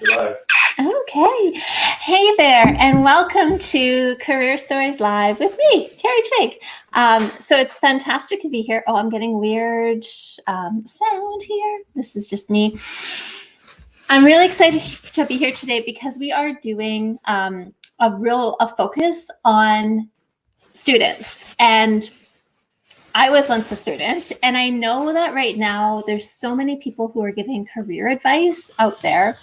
Live. Okay. Hey there, and welcome to Career Stories Live with me, Carrie Twig. So it's fantastic to be here. Oh, I'm getting weird sound here. This is just me. I'm really excited to be here today because we are doing a focus on students. And I was once a student, and I know that right now there's so many people who are giving career advice out there.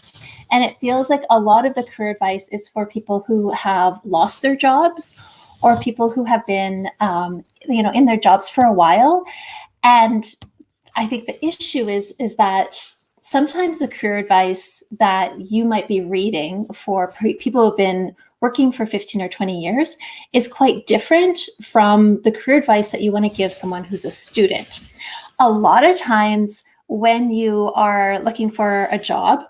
And it feels like a lot of the career advice is for people who have lost their jobs or people who have been, in their jobs for a while. And I think the issue is that sometimes the career advice that you might be reading for people who have been working for 15 or 20 years is quite different from the career advice that you want to give someone who's a student. A lot of times when you are looking for a job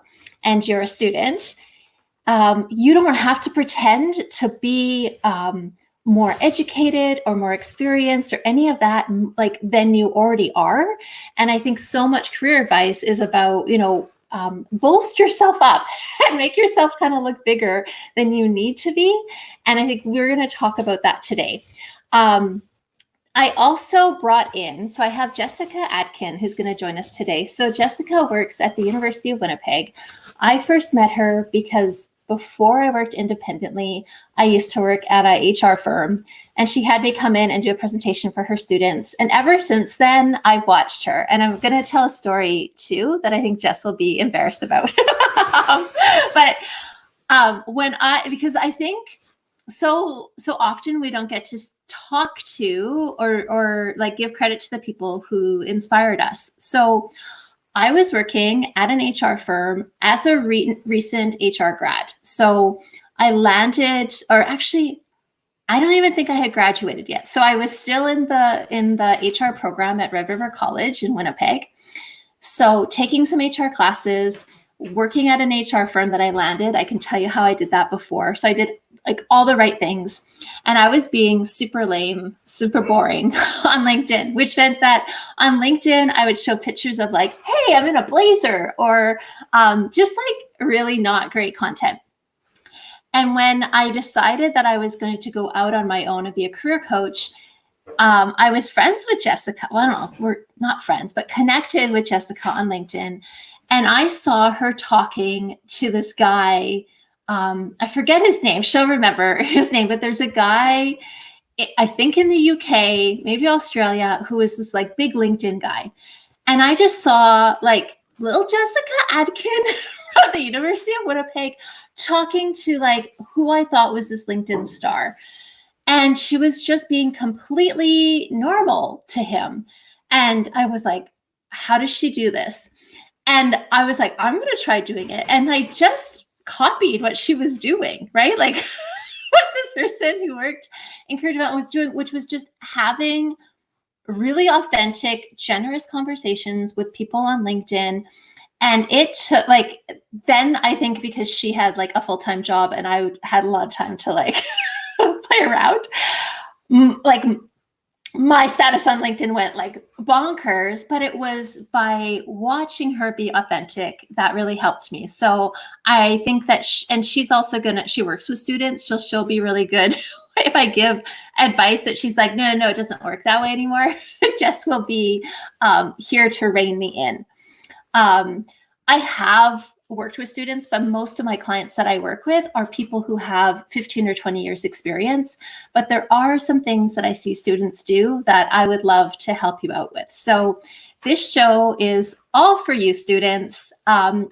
and you're a student, you don't have to pretend to be more educated or more experienced or any of that than you already are. And I think so much career advice is about, bolster yourself up and make yourself kind of look bigger than you need to be. And I think we're going to talk about that today. I also brought in, so I have Jessica Atkin, who's going to join us today. So Jessica works at the University of Winnipeg. I first met her because before I worked independently, I used to work at a HR firm, and she had me come in and do a presentation for her students. And ever since then, I've watched her, and I'm going to tell a story too that I think Jess will be embarrassed about. Because I think so often we don't get to talk to or like give credit to the people who inspired us. So I was working at an HR firm as a recent HR grad. So I landed, or actually, I don't even think I had graduated yet. So I was still in the HR program at Red River College in Winnipeg. So taking some HR classes, working at an HR firm that I landed. I can tell you how I did that before. So I did all the right things. And I was being super lame, super boring on LinkedIn, which meant that on LinkedIn, I would show pictures of hey, I'm in a blazer, or just really not great content. And when I decided that I was going to go out on my own and be a career coach, I was friends with Jessica. Well, I don't know, we're not friends, but connected with Jessica on LinkedIn. And I saw her talking to this guy. I forget his name. She'll remember his name, but there's a guy, I think in the UK, maybe Australia, who is this big LinkedIn guy. And I just saw little Jessica Atkin from the University of Winnipeg talking to who I thought was this LinkedIn star. And she was just being completely normal to him. And I was like, how does she do this? And I was like, I'm going to try doing it. And I just copied what she was doing, right? What this person who worked in career development was doing, which was just having really authentic, generous conversations with people on LinkedIn. And it took then I think because she had a full-time job and I had a lot of time to play around, my status on LinkedIn went bonkers, but it was by watching her be authentic that really helped me. So I think that, she's also she works with students. She'll be really good if I give advice that she's like, no, it doesn't work that way anymore. Jess will be here to rein me in. I have worked with students, but most of my clients that I work with are people who have 15 or 20 years experience. But there are some things that I see students do that I would love to help you out with. So this show is all for you students,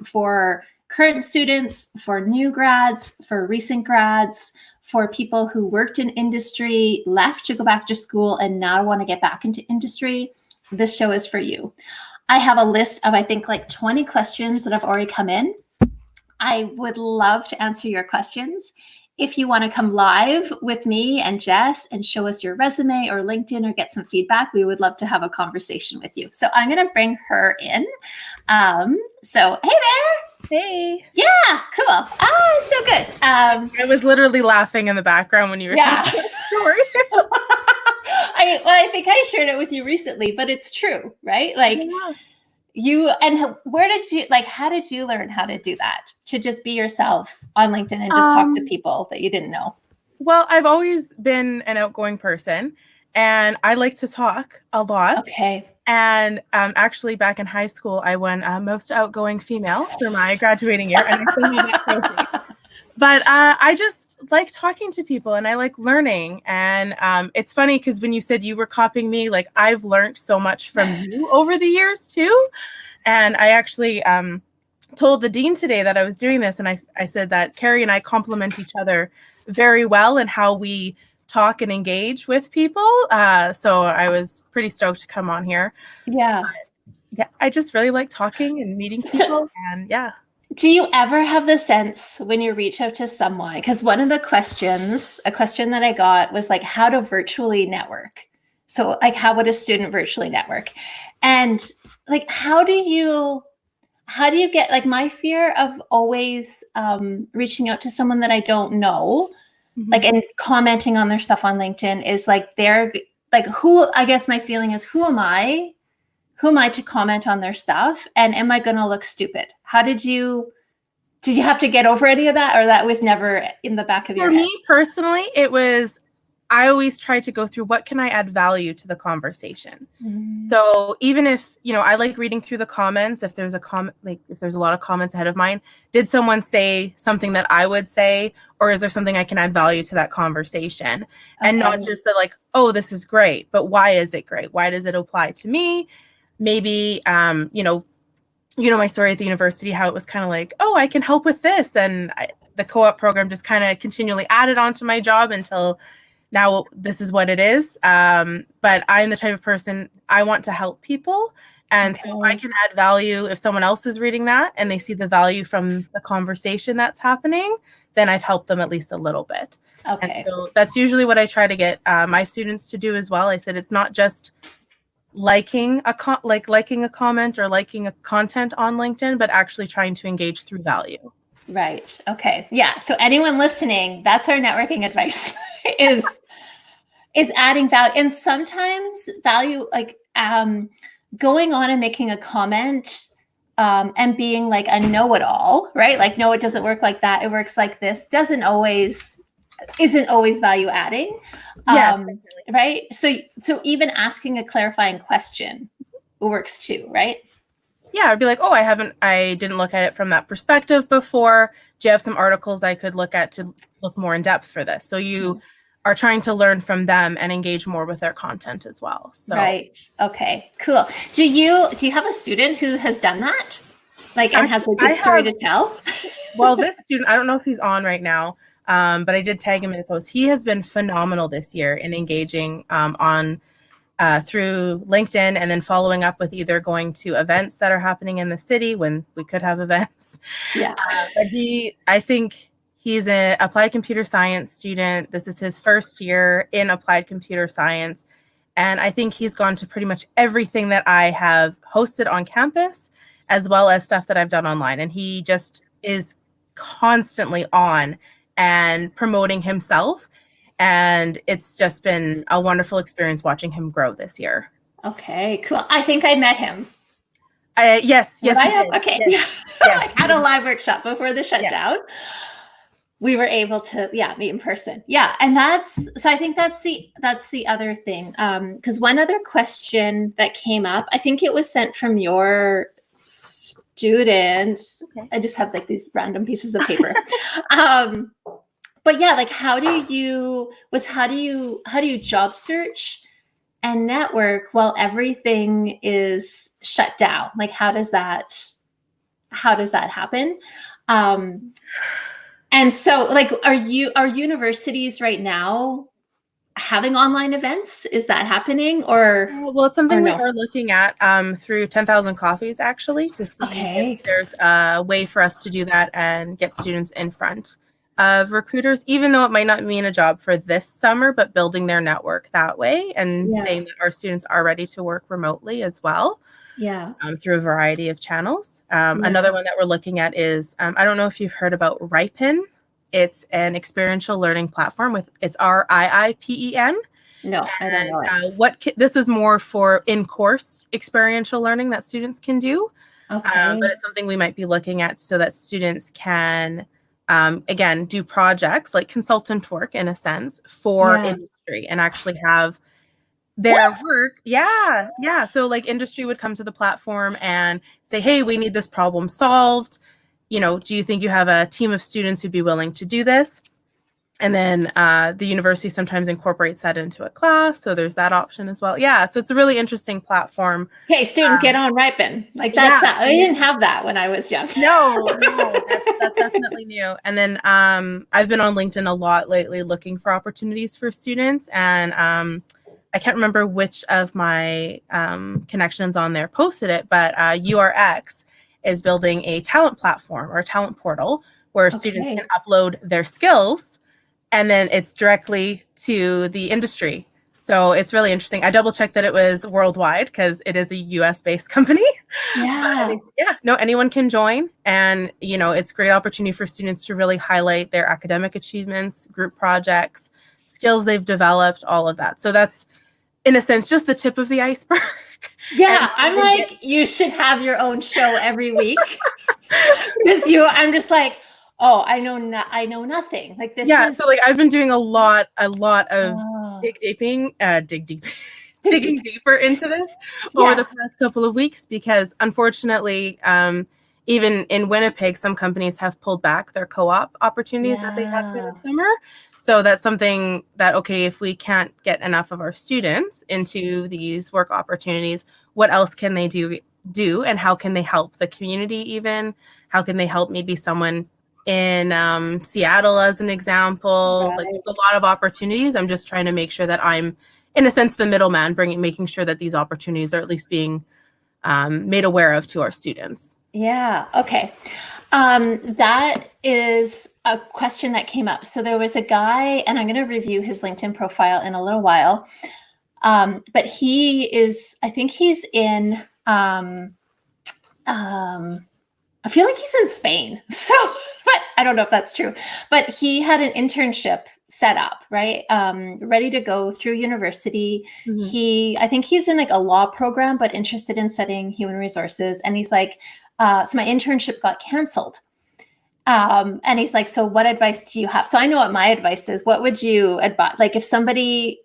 for current students, for new grads, for recent grads, for people who worked in industry, left to go back to school, and now want to get back into industry. This show is for you. I have a list of, I think, 20 questions that have already come in. I would love to answer your questions. If you want to come live with me and Jess and show us your resume or LinkedIn or get some feedback, we would love to have a conversation with you. So I'm going to bring her in. So hey there. Hey. Yeah, cool. So good. I was literally laughing in the background when you were telling the story. I think I shared it with you recently, but it's true, right? Where did you, like, how did you learn how to do that? To just be yourself on LinkedIn and just talk to people that you didn't know? Well, I've always been an outgoing person, and I like to talk a lot. Okay. And actually, back in high school, I won most outgoing female for my graduating year, and I still have that trophy. But I just like talking to people, and I like learning. And it's funny because when you said you were copying me, like, I've learned so much from you over the years too. And I actually told the dean today that I was doing this, and I said that Carrie and I complement each other very well in how we talk and engage with people. So I was pretty stoked to come on here. Yeah. Yeah, I just really like talking and meeting people, and yeah. Do you ever have the sense when you reach out to someone, because one of the questions, a question that I got was like, how to virtually network. So like, how would a student virtually network? And like, how do you get, like, my fear of always reaching out to someone that I don't know, like, and commenting on their stuff on LinkedIn is like, they're like, I guess my feeling is, who am I to comment on their stuff? And am I going to look stupid? Did you have to get over any of that, or that was never in the back of your head? For me personally, I always try to go through, what can I add value to the conversation? So even if, I like reading through the comments, if there's if there's a lot of comments ahead of mine, did someone say something that I would say, or is there something I can add value to that conversation? And not just that, like, oh, this is great, but why is it great? Why does it apply to me? Maybe, my story at the university, how it was kind of like, oh, I can help with this. And the co-op program just kind of continually added on to my job until now this is what it is. But I'm the type of person, I want to help people. And so if I can add value, if someone else is reading that and they see the value from the conversation that's happening, then I've helped them at least a little bit. Okay. And so that's usually what I try to get my students to do as well. I said, it's not just liking a comment or liking a content on LinkedIn, but actually trying to engage through value. Right. Okay. Yeah. So anyone listening, that's our networking advice is adding value. And sometimes value, like going on and making a comment and being like a know-it-all, right? Like, no, it doesn't work like that. It works like this. Isn't always value adding. Yes, right. So even asking a clarifying question works too, right? Yeah, I'd be like, oh, I didn't look at it from that perspective before. Do you have some articles I could look at to look more in depth for this? So you are trying to learn from them and engage more with their content as well. So right. Okay, cool. Do you have a student who has done that? Like, and has a good story to tell? Well, this student, I don't know if he's on right now, but I did tag him in the post. He has been phenomenal this year in engaging through LinkedIn, and then following up with either going to events that are happening in the city when we could have events. Yeah. But I think he's an applied computer science student. This is his first year in applied computer science. And I think he's gone to pretty much everything that I have hosted on campus, as well as stuff that I've done online. And he just is constantly on and promoting himself. And it's just been a wonderful experience watching him grow this year. Okay, cool. I think I met him. Yes. Okay. Yes. Like at a live workshop before the shutdown. We were able to, meet in person. Yeah. And I think that's the other thing. Because one other question that came up, I think it was sent from your student. Okay. I just have like these random pieces of paper. But yeah, like, how do you job search and network while everything is shut down? Like, how does that happen? And so, like, are universities right now having online events? Is that happening? Or well, it's something we are looking at through 10,000 Coffees, actually, to see if there's a way for us to do that and get students in front of recruiters, even though it might not mean a job for this summer, but building their network that way and saying that our students are ready to work remotely as well. Yeah. Through a variety of channels. Another one that we're looking at is, I don't know if you've heard about Ripen. It's an experiential learning platform it's RIIPEN. No, I don't know it. This is more for in-course experiential learning that students can do. Okay. But it's something we might be looking at so that students can, again, do projects like consultant work in a sense for industry and actually have their work. Yeah. Yeah. So like industry would come to the platform and say, hey, we need this problem solved. Do you think you have a team of students who'd be willing to do this? And then the university sometimes incorporates that into a class. So there's that option as well. Yeah. So it's a really interesting platform. Hey, student, get on Ripen. Like that's I didn't have that when I was young. No, that's definitely new. And then I've been on LinkedIn a lot lately looking for opportunities for students. And I can't remember which of my connections on there posted it, but URX is building a talent platform or a talent portal where students can upload their skills, and then it's directly to the industry. So it's really interesting. I double checked that it was worldwide because it is a US-based company. Yeah. No, anyone can join. And, it's a great opportunity for students to really highlight their academic achievements, group projects, skills they've developed, all of that. So that's, in a sense, just the tip of the iceberg. Yeah, I'm like, you should have your own show every week. Because I'm just like, oh, I know nothing. Like this is. So like I've been doing a lot of digging deeper into this over the past couple of weeks, because unfortunately, even in Winnipeg, some companies have pulled back their co-op opportunities that they had for the summer. So that's something that, okay, if we can't get enough of our students into these work opportunities, what else can they do and how can they help the community even? How can they help maybe someone in Seattle as an example? Like there's a lot of opportunities. I'm just trying to make sure that I'm, in a sense, the middleman, making sure that these opportunities are at least being made aware of to our students. Yeah. Okay. That is a question that came up. So there was a guy, and I'm going to review his LinkedIn profile in a little while. But I think he's in, I feel like he's in Spain. So, but I don't know if that's true. But he had an internship set up, right? Ready to go through university. Mm-hmm. I think he's in like a law program, but interested in studying human resources. And he's like, so my internship got canceled. And he's like, so what advice do you have? So I know what my advice is. What would you advise? Like if somebody,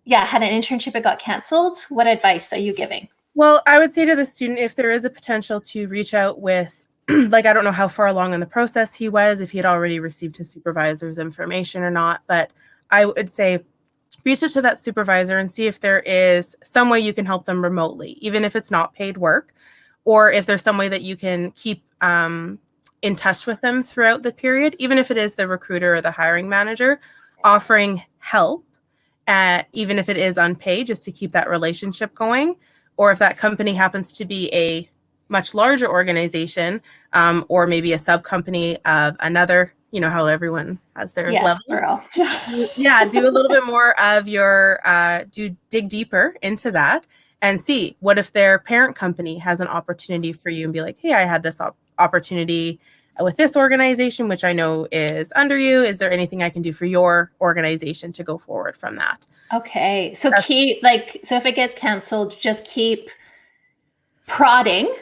had an internship, it got canceled, what advice are you giving? Well, I would say to the student, if there is a potential to reach out with, like, I don't know how far along in the process he was, if he had already received his supervisor's information or not, but I would say reach out to that supervisor and see if there is some way you can help them remotely, even if it's not paid work, or if there's some way that you can keep in touch with them throughout the period, even if it is the recruiter or the hiring manager, offering help, even if it is unpaid, just to keep that relationship going. Or if that company happens to be a much larger organization, or maybe a sub-company of another, how everyone has their level. Girl. Do a little bit more of your, dig deeper into that and see what if their parent company has an opportunity for you and be like, hey, I had this opportunity with this organization, which I know is under you. Is there anything I can do for your organization to go forward from that? Okay. So so if it gets canceled, just keep prodding,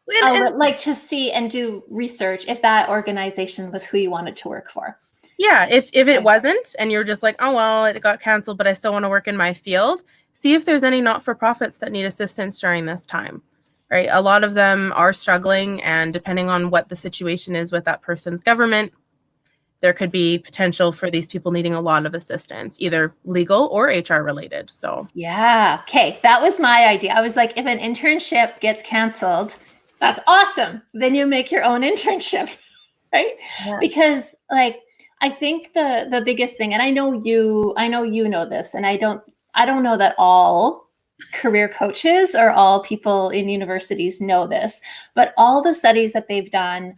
to see and do research if that organization was who you wanted to work for. Yeah. If it wasn't, and you're just like, oh, well, it got canceled, but I still want to work in my field, see if there's any not-for-profits that need assistance during this time. Right. A lot of them are struggling, and depending on what the situation is with that person's government, there could be potential for these people needing a lot of assistance, either legal or HR related. So yeah. Okay. That was my idea. I was like, if an internship gets canceled, that's awesome. Then you make your own internship, right? Yeah. Because I think the biggest thing, and I know you know this, and I don't know that all career coaches or all people in universities know this, but all the studies that they've done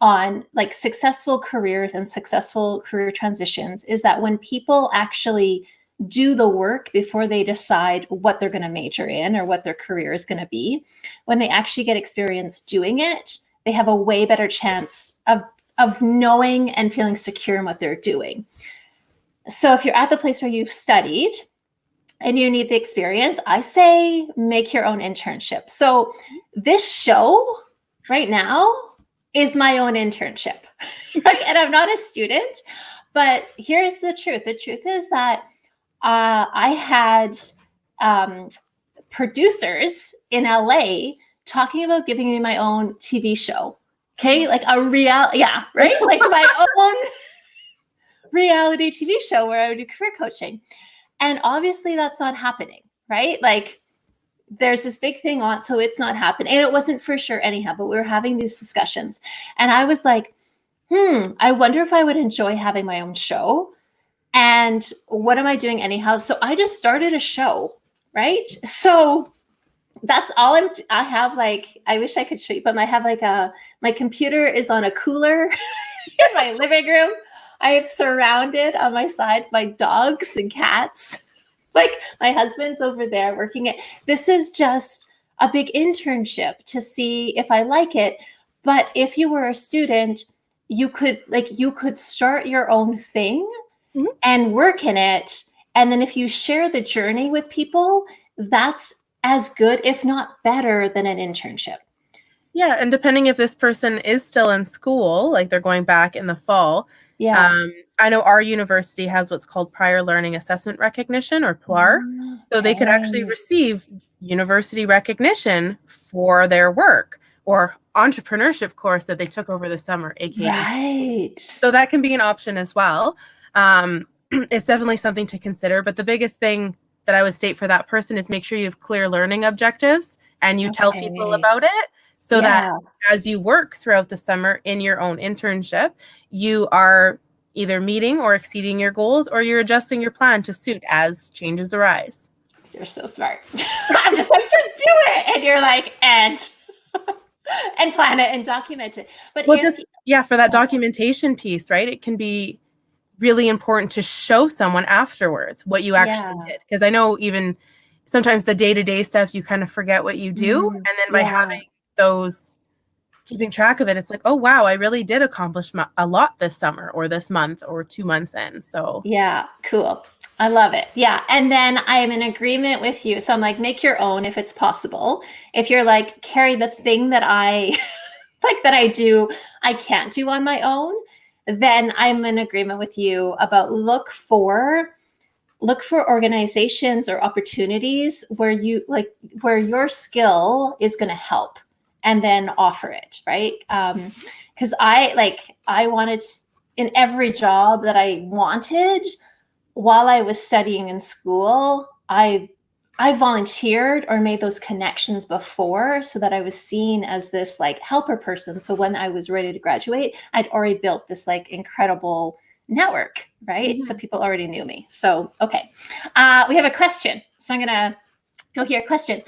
on successful careers and successful career transitions is that when people actually do the work before they decide what they're going to major in or what their career is going to be, when they actually get experience doing it, they have a way better chance of knowing and feeling secure in what they're doing. So if you're at the place where you've studied and you need the experience, I say make your own internship. So this show right now is my own internship, right? And I'm not a student, but here's the truth. The truth is that I had producers in LA talking about giving me my own TV show. Okay, like a yeah, right? Like my own reality TV show where I would do career coaching. And obviously that's not happening, right? Like there's this big thing on, so it's not happening. And it wasn't for sure anyhow, but we were having these discussions. And I was like, I wonder if I would enjoy having my own show. And what am I doing anyhow? So I just started a show, right? So that's all I have. Like, I wish I could show you, but I have like my computer is on a cooler in my living room. I am surrounded on my side by dogs and cats. Like my husband's over there working it. This is just a big internship to see if I like it. But if you were a student, you could start your own thing and work in it. And then if you share the journey with people, that's as good, if not better, than an internship. Yeah. And depending if this person is still in school, like they're going back in the fall. Yeah. I know our university has what's called prior learning assessment recognition, or PLAR. So they could actually receive university recognition for their work or entrepreneurship course that they took over the summer, aka. Right. So that can be an option as well. It's definitely something to consider. But the biggest thing that I would state for that person is make sure you have clear learning objectives and you tell people about it, so that as you work throughout the summer in your own internship, you are either meeting or exceeding your goals, or you're adjusting your plan to suit as changes arise. You're so smart. I'm just like, just do it. And you're like, and plan it and document it. But for that documentation piece, right? It can be really important to show someone afterwards what you actually did. Because I know even sometimes the day-to-day stuff, you kind of forget what you do. And then by having those, keeping track of it, it's like, oh, wow, I really did accomplish a lot this summer or this month or 2 months in. So yeah, cool. I love it. Yeah. And then I am in agreement with you. So I'm like, make your own if it's possible. If you're like, Carrie, the thing that I can't do on my own, then I'm in agreement with you about look for organizations or opportunities where your skill is going to help, and then offer it, right? Because I wanted, in every job that I wanted while I was studying in school, I volunteered or made those connections before, so that I was seen as this like helper person. So when I was ready to graduate, I'd already built this like incredible network, right? So people already knew me. So, okay. We have a question. So I'm going to go here. Question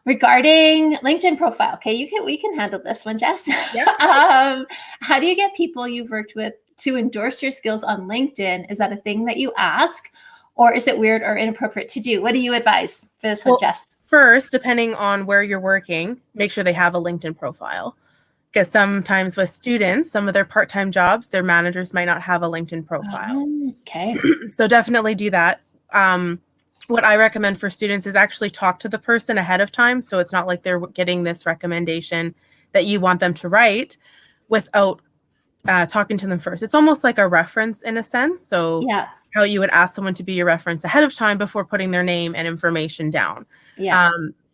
regarding LinkedIn profile. Okay. We can handle this one, Jess. Yeah. How do you get people you've worked with to endorse your skills on LinkedIn? Is that a thing that you ask, or is it weird or inappropriate to do? What do you advise for this one, Jess? First, depending on where you're working, make sure they have a LinkedIn profile. Because sometimes with students, some of their part-time jobs, their managers might not have a LinkedIn profile. Okay. So definitely do that. What I recommend for students is actually talk to the person ahead of time. So it's not like they're getting this recommendation that you want them to write without talking to them first. It's almost like a reference in a sense. So how you would ask someone to be your reference ahead of time before putting their name and information down. Yeah.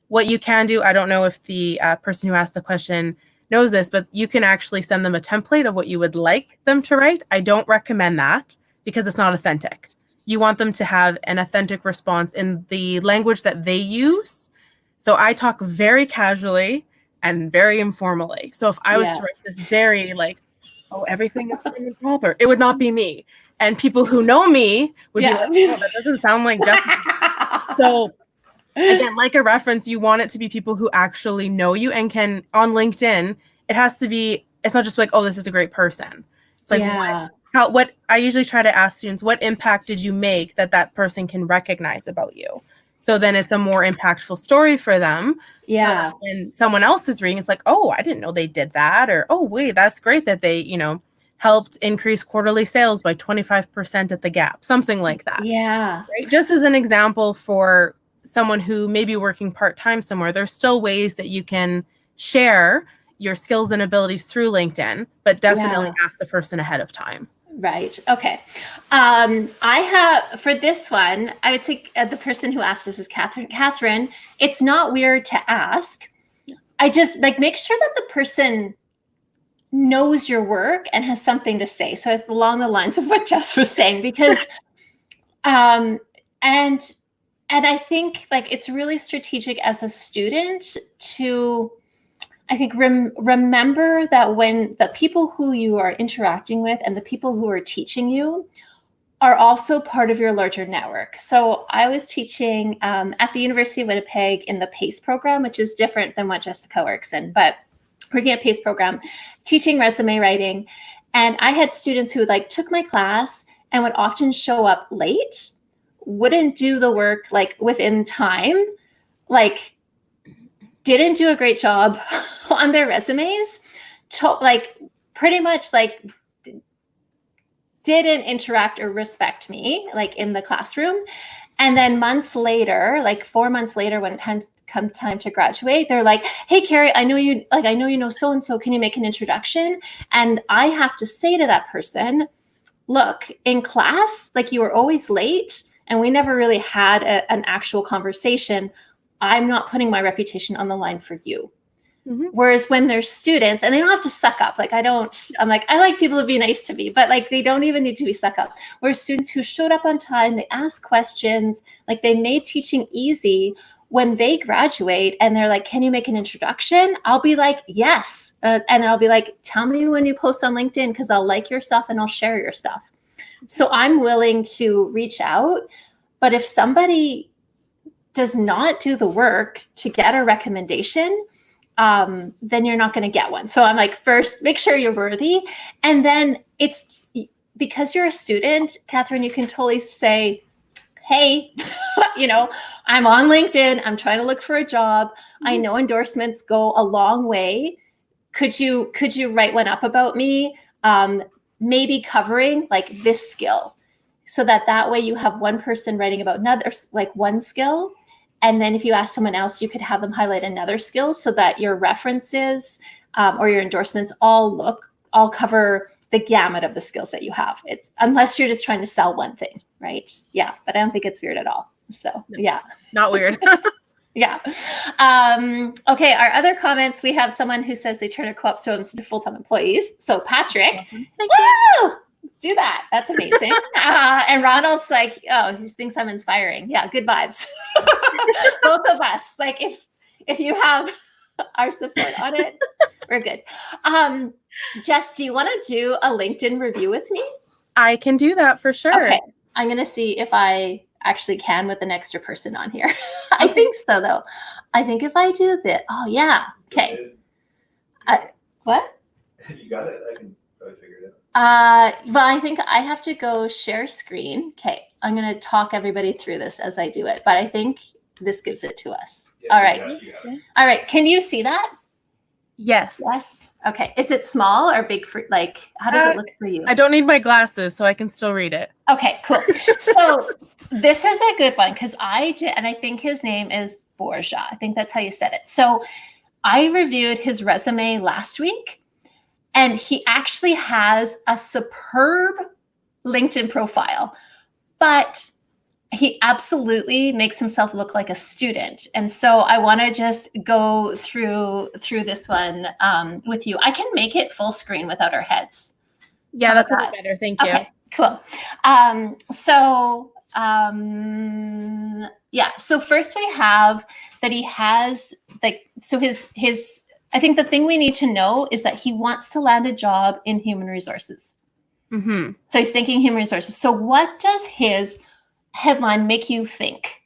What you can do, I don't know if the person who asked the question knows this, but you can actually send them a template of what you would like them to write. I don't recommend that because it's not authentic. You want them to have an authentic response in the language that they use. So I talk very casually and very informally. So if I was to write this very like, oh, everything is prim and proper, it would not be me. And people who know me would be like, oh, that doesn't sound like Jessica. So again, like a reference, you want it to be people who actually know you and can, on LinkedIn, it has to be, it's not just like, oh, this is a great person. It's like, what I usually try to ask students, what impact did you make that person can recognize about you? So then it's a more impactful story for them. Yeah. So when someone else is reading, it's like, oh, I didn't know they did that. Or, oh, wait, that's great that they, helped increase quarterly sales by 25% at the Gap, something like that. Yeah. Right? Just as an example for someone who may be working part-time somewhere, there's still ways that you can share your skills and abilities through LinkedIn, but definitely ask the person ahead of time. Right. Okay. I have, for this one, I would say the person who asked this is Catherine. Catherine, it's not weird to ask. I just like make sure that the person knows your work and has something to say. So it's along the lines of what Jess was saying, because, and I think like it's really strategic as a student to, I think, remember that when the people who you are interacting with and the people who are teaching you are also part of your larger network. So I was teaching at the University of Winnipeg in the PACE program, which is different than what Jessica works in, but working at PACE program, teaching resume writing. And I had students who like took my class and would often show up late, wouldn't do the work like within time, like didn't do a great job on their resumes, like pretty much like didn't interact or respect me like in the classroom. And then months later, like 4 months later, when it come time to graduate, they're like, "Hey, Carrie, I know you know so-and-so, can you make an introduction?" And I have to say to that person, "Look, in class, like you were always late and we never really had an actual conversation. I'm not putting my reputation on the line for you." Mm-hmm. Whereas when there's students, and they don't have to suck up, like I'm like, I like people to be nice to me, but like they don't even need to be suck up. Whereas students who showed up on time, they ask questions, like they made teaching easy. When they graduate and they're like, "Can you make an introduction?" I'll be like, "Yes." And I'll be like, "Tell me when you post on LinkedIn because I'll like your stuff and I'll share your stuff." So I'm willing to reach out. But if somebody does not do the work to get a recommendation, then you're not going to get one. So I'm like, first, make sure you're worthy. And then it's because you're a student, Catherine, you can totally say, "Hey, I'm on LinkedIn. I'm trying to look for a job. I know endorsements go a long way. Could you write one up about me? Maybe covering like this skill." So that way you have one person writing about another, like one skill. And then if you ask someone else, you could have them highlight another skill so that your references or your endorsements all cover the gamut of the skills that you have. It's unless you're just trying to sell one thing, right? Yeah, but I don't think it's weird at all. So yeah. Not weird. Yeah. Okay, our other comments, we have someone who says they turn their co-op students into full-time employees. So Patrick, thank you. Do that. That's amazing. And Ronald's like, "Oh, he thinks I'm inspiring." Yeah, good vibes. Both of us. Like if you have our support on it, we're good. Jess, do you want to do a LinkedIn review with me? I can do that for sure. Okay. I'm going to see if I actually can with an extra person on here. I think so, though. I think if I do that, oh yeah. Okay. What? If you got it, I can probably figure it out. Well, I think I have to go share screen. Okay, I'm going to talk everybody through this as I do it, but I think this gives it to us. Yeah, all right. Yes. All right. Can you see that? Yes. Yes. Okay. Is it small or big for like, how does it look for you? I don't need my glasses, so I can still read it. Okay, cool. So this is a good one because I did, and I think his name is Borja. I think that's how you said it. So I reviewed his resume last week. And he actually has a superb LinkedIn profile, but he absolutely makes himself look like a student. And so I want to just go through this one with you. I can make it full screen without our heads. Yeah, that's a bit better. Thank you. Okay, cool. Yeah. So first we have that he has his I think the thing we need to know is that he wants to land a job in human resources. Mm-hmm. So he's thinking human resources. So what does his headline make you think?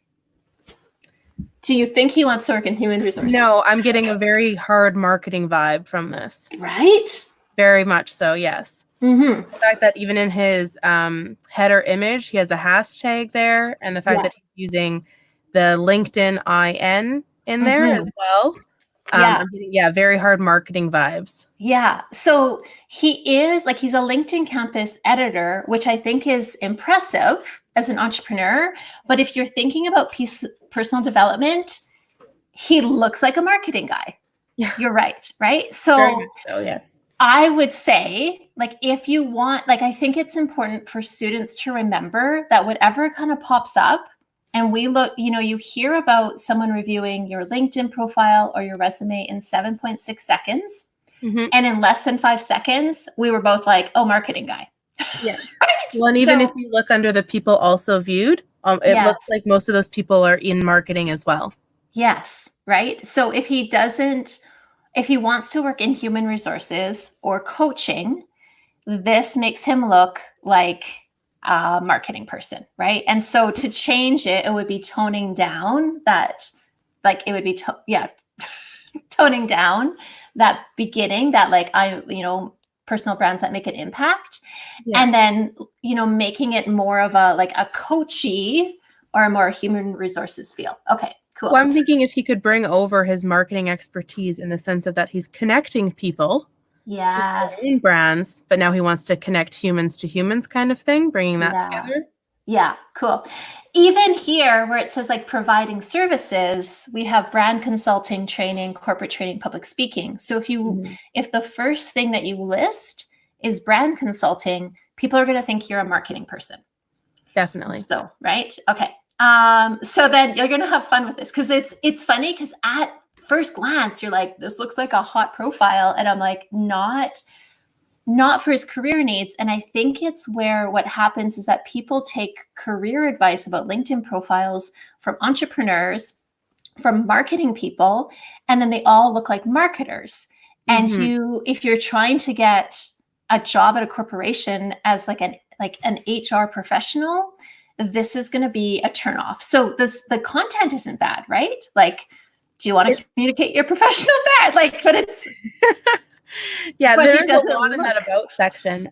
Do you think he wants to work in human resources? No, I'm getting a very hard marketing vibe from this. Right? Very much so, yes. Mm-hmm. The fact that even in his header image, he has a hashtag there, and the fact that he's using the LinkedIn IN in there as well. Yeah. I'm getting, very hard marketing vibes. Yeah. So he's a LinkedIn campus editor, which I think is impressive as an entrepreneur. But if you're thinking about personal development, he looks like a marketing guy. Yeah. You're right. Right. Very So much so, yes. I would say, like, if you want, like, I think it's important for students to remember that whatever kind of pops up, and we look, you hear about someone reviewing your LinkedIn profile or your resume in 7.6 seconds. Mm-hmm. And in less than 5 seconds, we were both like, oh, marketing guy. Yeah. Well, and even if you look under the people also viewed, it looks like most of those people are in marketing as well. Yes. Right. So if he wants to work in human resources or coaching, this makes him look like a marketing person, right? And so to change it, it would be toning down that, like, it would be, toning down that beginning, that, like, personal brands that make an impact. Yeah. And then, making it more of a coachy or a more human resources feel. Okay, cool. Well, I'm thinking if he could bring over his marketing expertise in the sense of that he's connecting people. Yes. In brands, but now he wants to connect humans to humans kind of thing, bringing that together. Yeah, cool. Even here where it says, like, providing services, we have brand consulting, training, corporate training, public speaking. So if the first thing that you list is brand consulting, people are going to think you're a marketing person. Definitely. So, right. Okay. So then you're going to have fun with this, because it's funny, because at first glance, you're like, this looks like a hot profile. And I'm like, not for his career needs. And I think it's where what happens is that people take career advice about LinkedIn profiles from entrepreneurs, from marketing people, and then they all look like marketers. And if you're trying to get a job at a corporation as like an HR professional, this is going to be a turnoff. So the content isn't bad, right? Like, do you want to communicate your professional bad? Like, but it's yeah, there's a lot in that about section.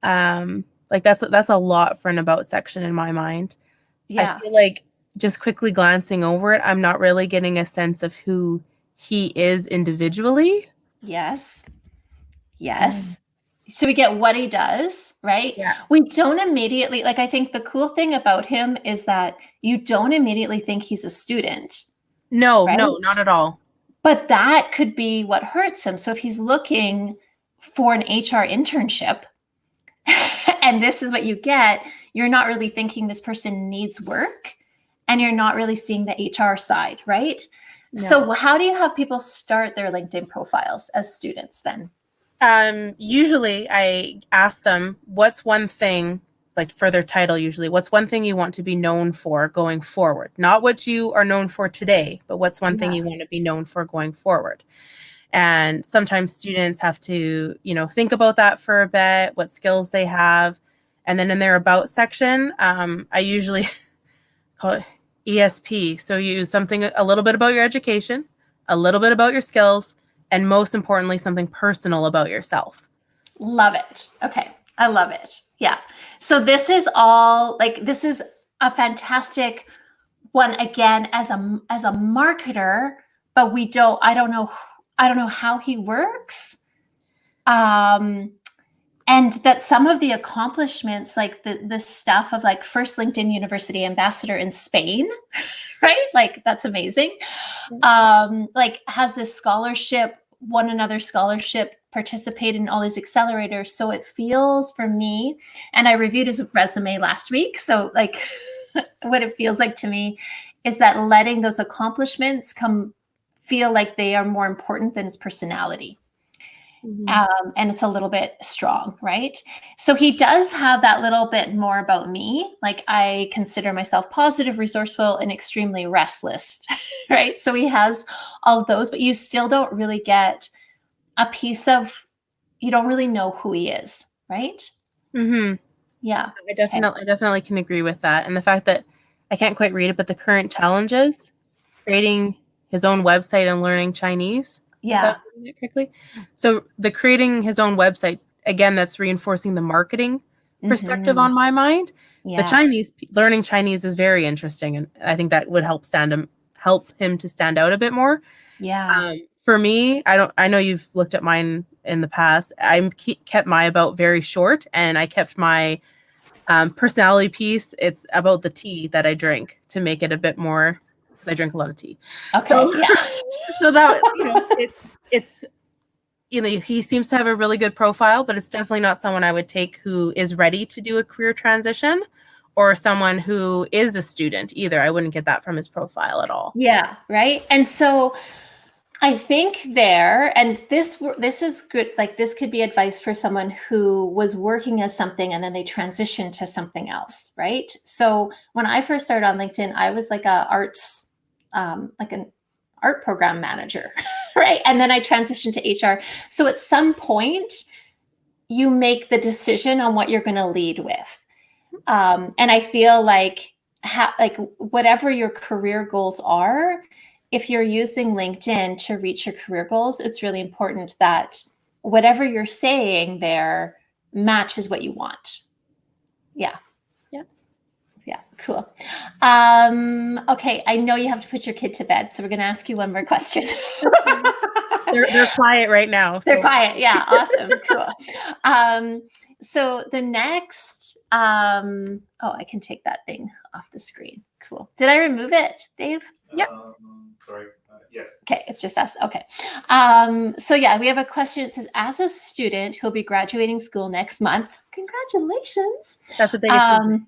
Like that's a lot for an about section in my mind. Yeah. I feel like just quickly glancing over it, I'm not really getting a sense of who he is individually. Yes. So we get what he does, right? Yeah. We don't immediately, like, I think the cool thing about him is that you don't immediately think he's a student. No, right? No, not at all. But that could be what hurts him. So if he's looking for an HR internship and this is what you get, you're not really thinking this person needs work, and you're not really seeing the HR side, right? No. So how do you have people start their LinkedIn profiles as students then? Usually I ask them, what's one thing, like for their title usually, what's one thing you want to be known for going forward? Not what you are known for today, but what's one thing you want to be known for going forward? And sometimes students have to, think about that for a bit, what skills they have. And then in their about section, I usually call it ESP. So you use something a little bit about your education, a little bit about your skills, and most importantly, something personal about yourself. Love it. Okay. I love it. Yeah. So this is a fantastic one, again, as a marketer, but I don't know how he works. And that some of the accomplishments, like the stuff of, like, first LinkedIn University ambassador in Spain, right? Like, that's amazing. Like, has this scholarship, won another scholarship, participated in all these accelerators. So it feels for me, and I reviewed his resume last week. So, like, what it feels like to me is that letting those accomplishments feel like they are more important than his personality. And it's a little bit strong, right? So he does have that little bit more about me. Like, I consider myself positive, resourceful, and extremely restless, right? So he has all of those, but you still don't really get a piece of, you don't really know who he is, right? Yeah. I definitely can agree with that. And the fact that I can't quite read it, but the current challenges, creating his own website and learning Chinese. Yeah. Quickly. So the creating his own website, again, that's reinforcing the marketing perspective on my mind. Yeah. The learning Chinese is very interesting. And I think that would help him to stand out a bit more. Yeah. for me, I know you've looked at mine in the past. I kept my about very short, and I kept my personality piece. It's about the tea that I drink to make it a bit more, because I drink a lot of tea. Okay. So, Yeah. so that, it's, he seems to have a really good profile, but it's definitely not someone I would take who is ready to do a career transition, or someone who is a student either. I wouldn't get that from his profile at all. Yeah. Right. And so I think there, and this is good. Like, this could be advice for someone who was working as something and then they transitioned to something else, right? So when I first started on LinkedIn, I was like like an art program manager, right? And then I transitioned to HR. So at some point, you make the decision on what you're going to lead with, and I feel like whatever your career goals are, if you're using LinkedIn to reach your career goals, it's really important that whatever you're saying there matches what you want. Yeah. Yeah. Yeah. Cool. Okay. I know you have to put your kid to bed, so we're going to ask you one more question. They're quiet right now. So. They're quiet. Yeah. Awesome. Cool. So the next, I can take that thing off the screen. Cool. Did I remove it, Dave? Yep. Sorry. Yes. Okay, it's just us. Okay. So yeah, we have a question. It says, as a student who'll be graduating school next month, congratulations. That's a big achievement.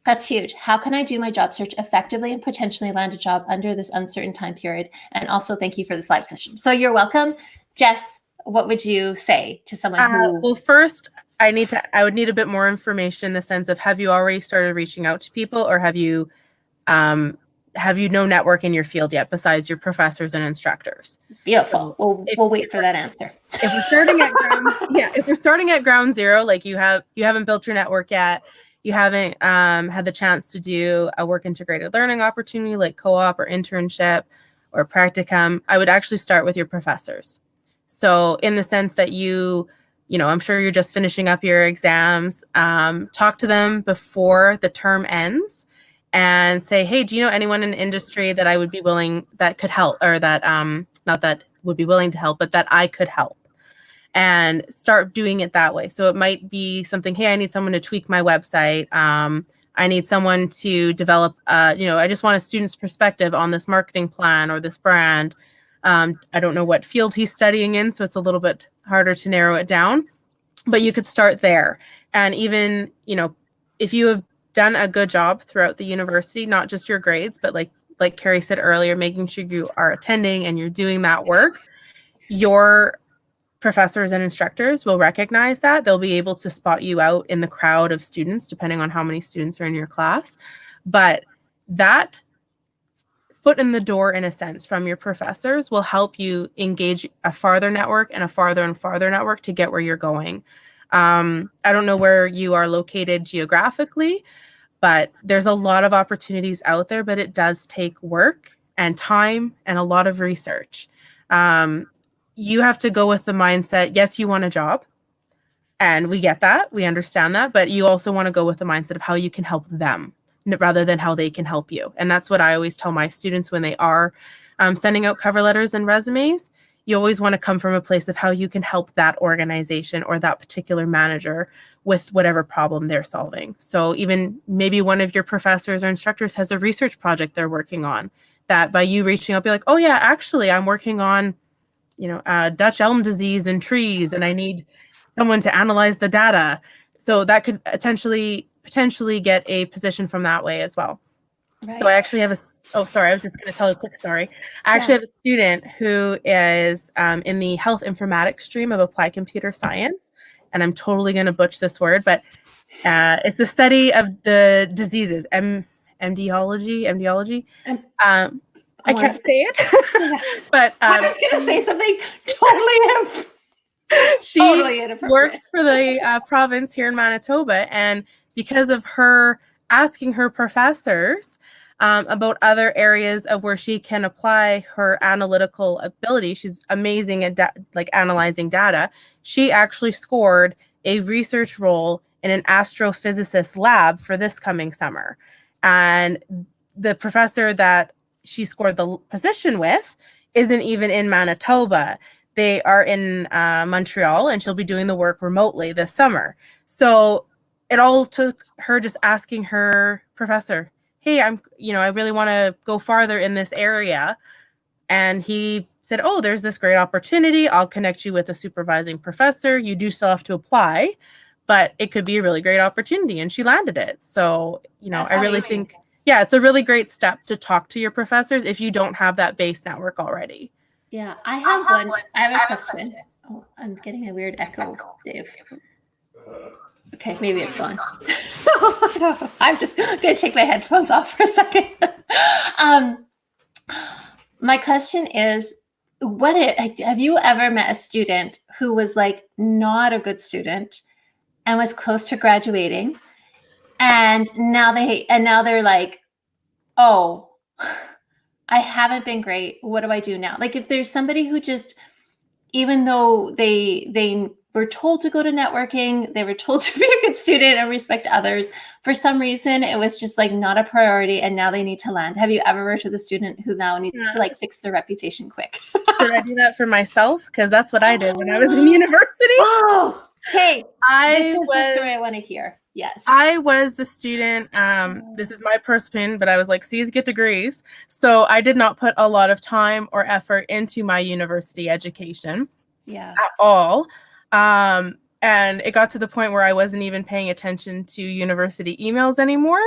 That's huge. How can I do my job search effectively and potentially land a job under this uncertain time period? And also, thank you for this live session. So you're welcome. Jess, what would you say to someone who... Well, first, I would need a bit more information in the sense of, have you already started reaching out to people, or have you no network in your field yet besides your professors and instructors? Beautiful. So we'll wait for that answer. If we're starting at ground zero, like you haven't built your network yet, you haven't had the chance to do a work integrated learning opportunity like co-op or internship or practicum, I would actually start with your professors. So in the sense that I'm sure you're just finishing up your exams, talk to them before the term ends and say, hey, do you know anyone in industry that I would be willing, that could help, or that, not that would be willing to help, but that I could help, and start doing it that way. So it might be something, hey, I need someone to tweak my website. I need someone to develop, I just want a student's perspective on this marketing plan or this brand. I don't know what field he's studying in, so it's a little bit harder to narrow it down, but you could start there. And even, if you have done a good job throughout the university, not just your grades, but like Carrie said earlier, making sure you are attending and you're doing that work, your professors and instructors will recognize that. They'll be able to spot you out in the crowd of students, depending on how many students are in your class. But that foot in the door, in a sense, from your professors will help you engage a farther network and a farther and farther network to get where you're going. I don't know where you are located geographically, but there's a lot of opportunities out there, but it does take work and time and a lot of research. You have to go with the mindset, yes, you want a job, and we get that, we understand that, but you also want to go with the mindset of how you can help them rather than how they can help you. And that's what I always tell my students when they are sending out cover letters and resumes. You always want to come from a place of how you can help that organization or that particular manager with whatever problem they're solving. So even maybe one of your professors or instructors has a research project they're working on, that by you reaching out, be like, oh yeah, actually I'm working on Dutch elm disease in trees, and I need someone to analyze the data. So that could potentially get a position from that way as well. Right. So I actually have I was just going to tell a quick story. I actually have a student who is in the health informatics stream of applied computer science, and I'm totally going to butcher this word, but it's the study of the diseases, MDology. I can't say it, but I was going to say something totally she works for the province here in Manitoba, and because of her asking her professors about other areas of where she can apply her analytical ability, she's amazing at analyzing data. She actually scored a research role in an astrophysicist lab for this coming summer, and the professor that she scored the position with isn't even in Manitoba. They are in Montreal, and she'll be doing the work remotely this summer. So it all took her just asking her professor, hey, I really want to go farther in this area. And he said, oh, there's this great opportunity. I'll connect you with a supervising professor. You do still have to apply, but it could be a really great opportunity. And she landed it. So, That's I really amazing. think, it's a really great step to talk to your professors if you don't have that base network already. Yeah, I have one. I have a question. Oh, I'm getting a weird echo, Dave. Okay, maybe it's gone. I'm just gonna take my headphones off for a second. My question is, have you ever met a student who was like not a good student and was close to graduating, and now they're like, oh, I haven't been great. What do I do now? Like if there's somebody who just, even though they were told to go to networking, they were told to be a good student and respect others, for some reason it was just like not a priority, and now they need to land. Have you ever worked with a student who now needs to like fix their reputation quick? Should I do that for myself? Because that's what I did when I was in university. Oh, okay. This is the story I want to hear. Yes. I was the student. This is my purse pin, but I was like, C's get degrees. So I did not put a lot of time or effort into my university education at all. And it got to the point where I wasn't even paying attention to university emails anymore.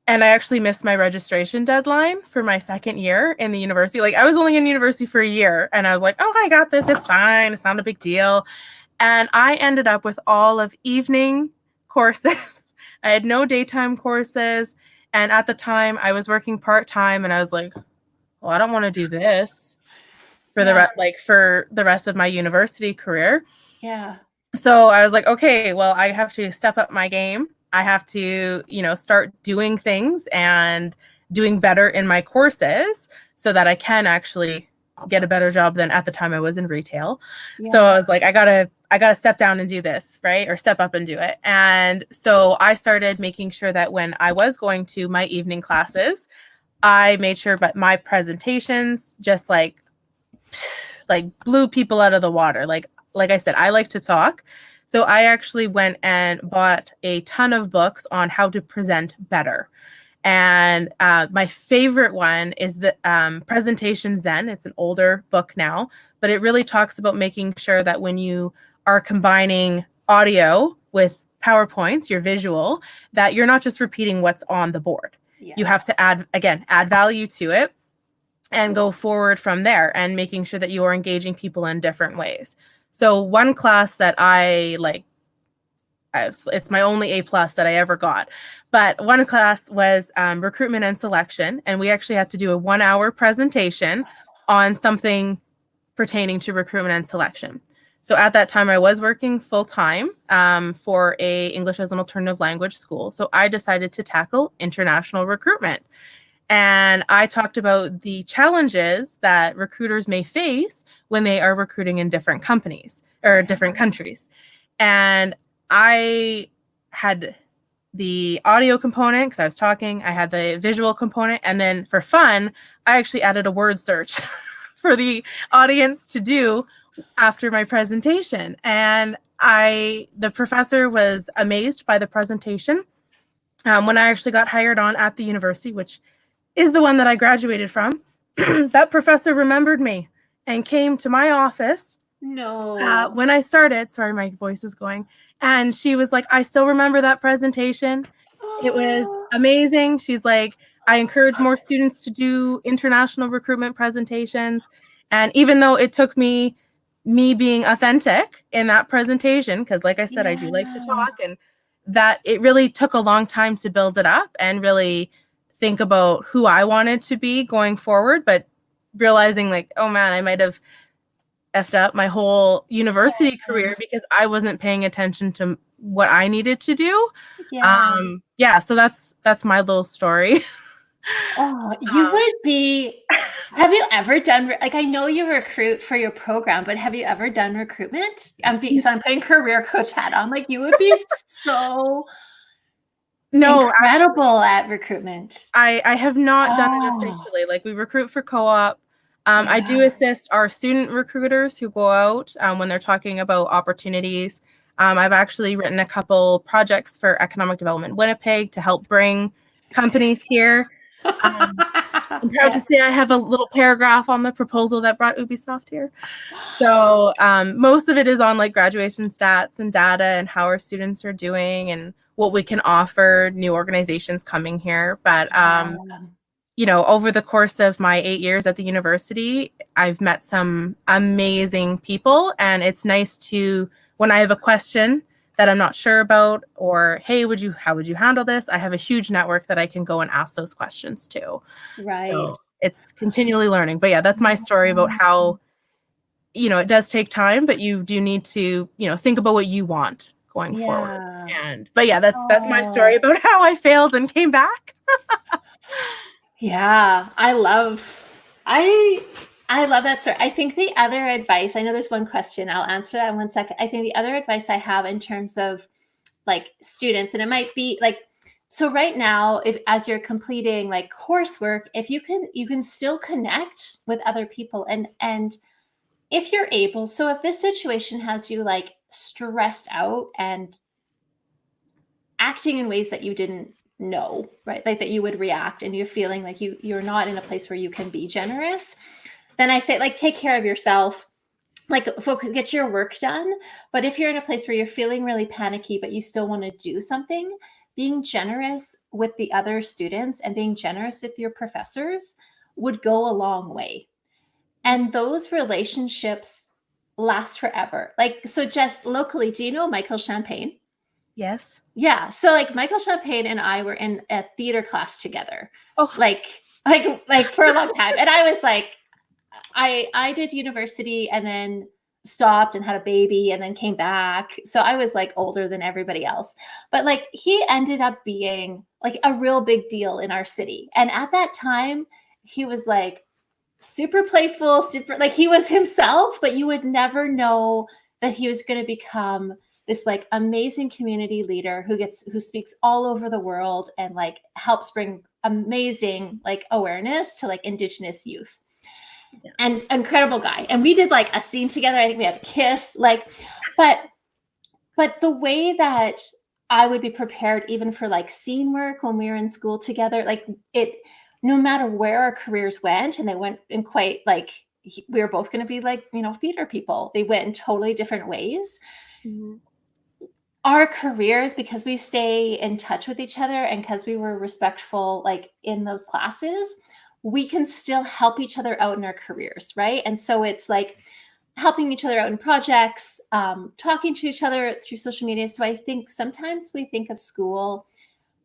And I actually missed my registration deadline for my second year in the university. Like I was only in university for a year, and I was like, oh, I got this. It's fine. It's not a big deal. And I ended up with all of evening courses. I had no daytime courses. And at the time I was working part-time, and I was like, well, I don't want to do this for the rest of my university career. Yeah. So I was like, okay, well, I have to step up my game. I have to, start doing things and doing better in my courses so that I can actually get a better job than at the time I was in retail. Yeah. So I was like, I gotta step down and do this, right? Or step up and do it. And so I started making sure that when I was going to my evening classes, I made sure that my presentations just like blew people out of the water. Like I said, I like to talk. So I actually went and bought a ton of books on how to present better. And my favorite one is the Presentation Zen. It's an older book now, but it really talks about making sure that when you are combining audio with PowerPoints, your visual, that you're not just repeating what's on the board. Yes. You have to add value to it and go forward from there, and making sure that you are engaging people in different ways. So one class that it's my only A+ that I ever got. But one class was recruitment and selection. And we actually had to do a 1-hour presentation on something pertaining to recruitment and selection. So at that time, I was working full-time for a English as an alternative language school. So I decided to tackle international recruitment. And I talked about the challenges that recruiters may face when they are recruiting in different companies or different countries. And I had the audio component because I was talking. I had the visual component. And then for fun, I actually added a word search for the audience to do after my presentation. And the professor was amazed by the presentation. When I actually got hired on at the university, which is the one that I graduated from, that professor remembered me and came to my office. No. When I started, sorry, my voice is going. And she was like, I still remember that presentation. It was amazing. She's like, I encourage more students to do international recruitment presentations. And even though it took me being authentic in that presentation, because like I said, I do like to talk, and that it really took a long time to build it up and really think about who I wanted to be going forward, but realizing like, oh man, I might have effed up my whole university career because I wasn't paying attention to what I needed to do. So that's my little story. Oh, you would be, have you ever done, like, I know you recruit for your program, but have you ever done recruitment? I'm putting career coach hat on. Like, you would be so incredible at recruitment. I have not done it officially. Like, we recruit for co-op. I do assist our student recruiters who go out when they're talking about opportunities. I've actually written a couple projects for Economic Development Winnipeg to help bring companies here. I'm proud to say I have a little paragraph on the proposal that brought Ubisoft here. So most of it is on like graduation stats and data and how our students are doing and what we can offer new organizations coming here. But you know, over the course of my 8 years at the university, I've met some amazing people, and it's nice to, when I have a question that I'm not sure about, or hey, how would you handle this? I have a huge network that I can go and ask those questions to. Right. So it's continually learning. But yeah, that's my story about how, you know, it does take time, but you do need to, you know, think about what you want going forward. But yeah, that's my story about how I failed and came back. Yeah, I love that story. I think the other advice, I know there's one question, I'll answer that in 1 second. I think the other advice I have in terms of like students, and it might be like, so right now, if as you're completing like coursework, if you can still connect with other people and if you're able, so if this situation has you like stressed out and acting in ways that you didn't know, right? Like that you would react and you're feeling like you're not in a place where you can be generous, then I say like take care of yourself, like focus, get your work done. But if you're in a place where you're feeling really panicky, but you still want to do something, being generous with the other students and being generous with your professors would go a long way. And those relationships last forever. Like, so just locally, do you know Michael Champagne? Yes. Yeah. So like Michael Champagne and I were in a theater class together, like for a long time. And I was like, I did university and then stopped and had a baby and then came back. So I was like older than everybody else. But like he ended up being like a real big deal in our city. And at that time, he was like super playful, super like he was himself, but you would never know that he was going to become this like amazing community leader who speaks all over the world and like helps bring amazing like awareness to like Indigenous youth. Yeah. And incredible guy. And we did like a scene together. I think we had a kiss, like, but the way that I would be prepared even for like scene work when we were in school together, like it, no matter where our careers went, and they went in quite like, we were both going to be like, you know, theater people. They went in totally different ways. Mm-hmm. Our careers, because we stay in touch with each other and because we were respectful, like in those classes, we can still help each other out in our careers, right? And so it's like helping each other out in projects, talking to each other through social media. So I think sometimes we think of school,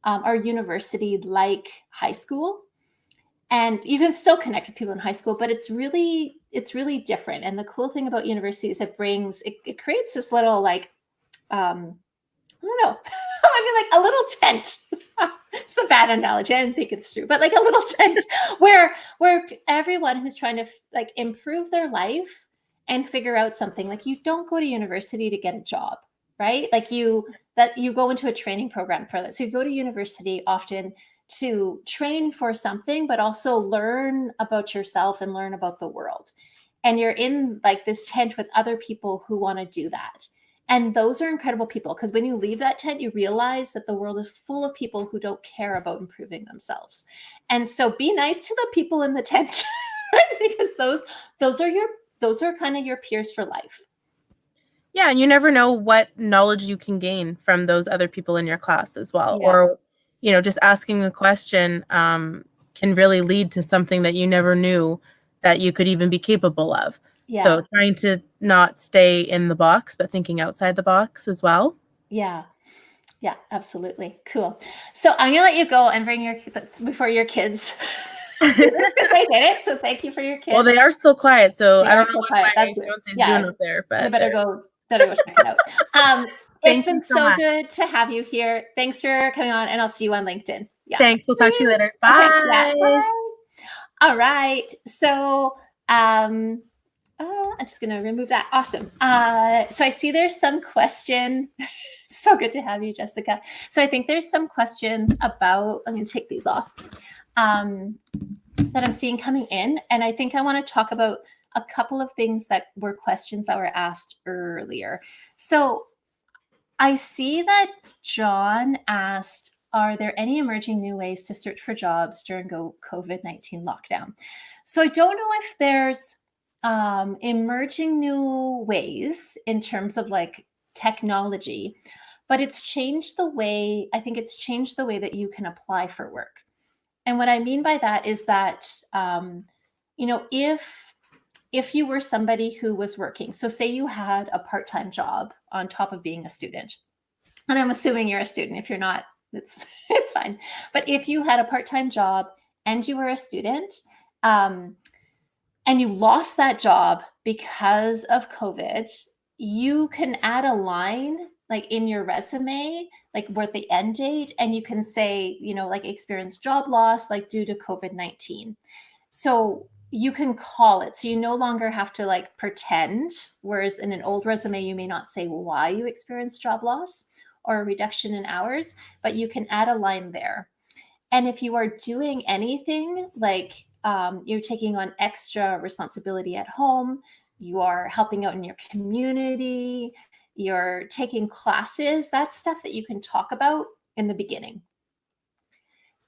our university, like high school. And you can still connect with people in high school, but it's really different. And the cool thing about university is it creates this little like, I don't know. I mean, like a little tent. It's a bad analogy. I didn't think it's true, but like a little tent where everyone who's trying to like improve their life and figure out something, like you don't go to university to get a job, right? Like you go into a training program for that. So you go to university often to train for something, but also learn about yourself and learn about the world. And you're in like this tent with other people who want to do that. And those are incredible people, because when you leave that tent, you realize that the world is full of people who don't care about improving themselves. And so be nice to the people in the tent, right? Because those are kind of your peers for life. Yeah, and you never know what knowledge you can gain from those other people in your class as well. Yeah. Or, you know, just asking a question can really lead to something that you never knew that you could even be capable of. Yeah. So trying to not stay in the box, but thinking outside the box as well. Yeah. Yeah, absolutely. Cool. So I'm going to let you go and bring before your kids. Because they did it. So thank you for your kids. Well, they are so quiet. So I don't know what my fiance's doing up there. But you better go check it out. It's been so good to have you here. Thanks for coming on, and I'll see you on LinkedIn. Yeah. Thanks. We'll talk to you later. Bye. Okay. Yeah, bye. All right. So I'm just going to remove that. Awesome. So I see there's some question. So good to have you, Jessica. So I think there's some questions about, I'm going to take these off. that I'm seeing coming in. And I think I want to talk about a couple of things that were questions that were asked earlier. So I see that John asked, are there any emerging new ways to search for jobs during COVID-19 lockdown? So I don't know if there's emerging new ways in terms of like technology, but it's changed the way, I think it's changed the way that you can apply for work. And what I mean by that is that, you know, if you were somebody who was working, so say you had a part-time job on top of being a student, and I'm assuming you're a student. If you're not, it's fine. But if you had a part-time job and you were a student, and you lost that job because of COVID, you can add a line like in your resume, like where the end date, and you can say, you know, like experienced job loss, like due to COVID-19. So you can call it. So you no longer have to like pretend, whereas in an old resume, you may not say why you experienced job loss or a reduction in hours, but you can add a line there. And if you are doing anything like you're taking on extra responsibility at home, you are helping out in your community, you're taking classes, that's stuff that you can talk about in the beginning.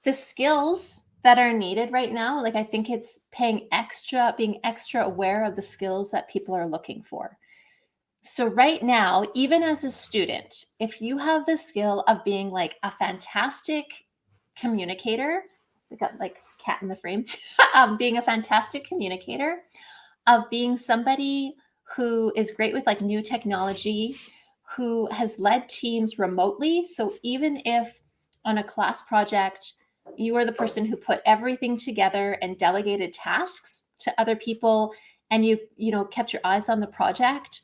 The skills that are needed right now, like I think it's being extra aware of the skills that people are looking for. So right now, even as a student, if you have the skill of being like a fantastic communicator, we got like cat in the frame, being a fantastic communicator, of being somebody who is great with like new technology, who has led teams remotely. So even if on a class project, you are the person who put everything together and delegated tasks to other people, and you know, kept your eyes on the project,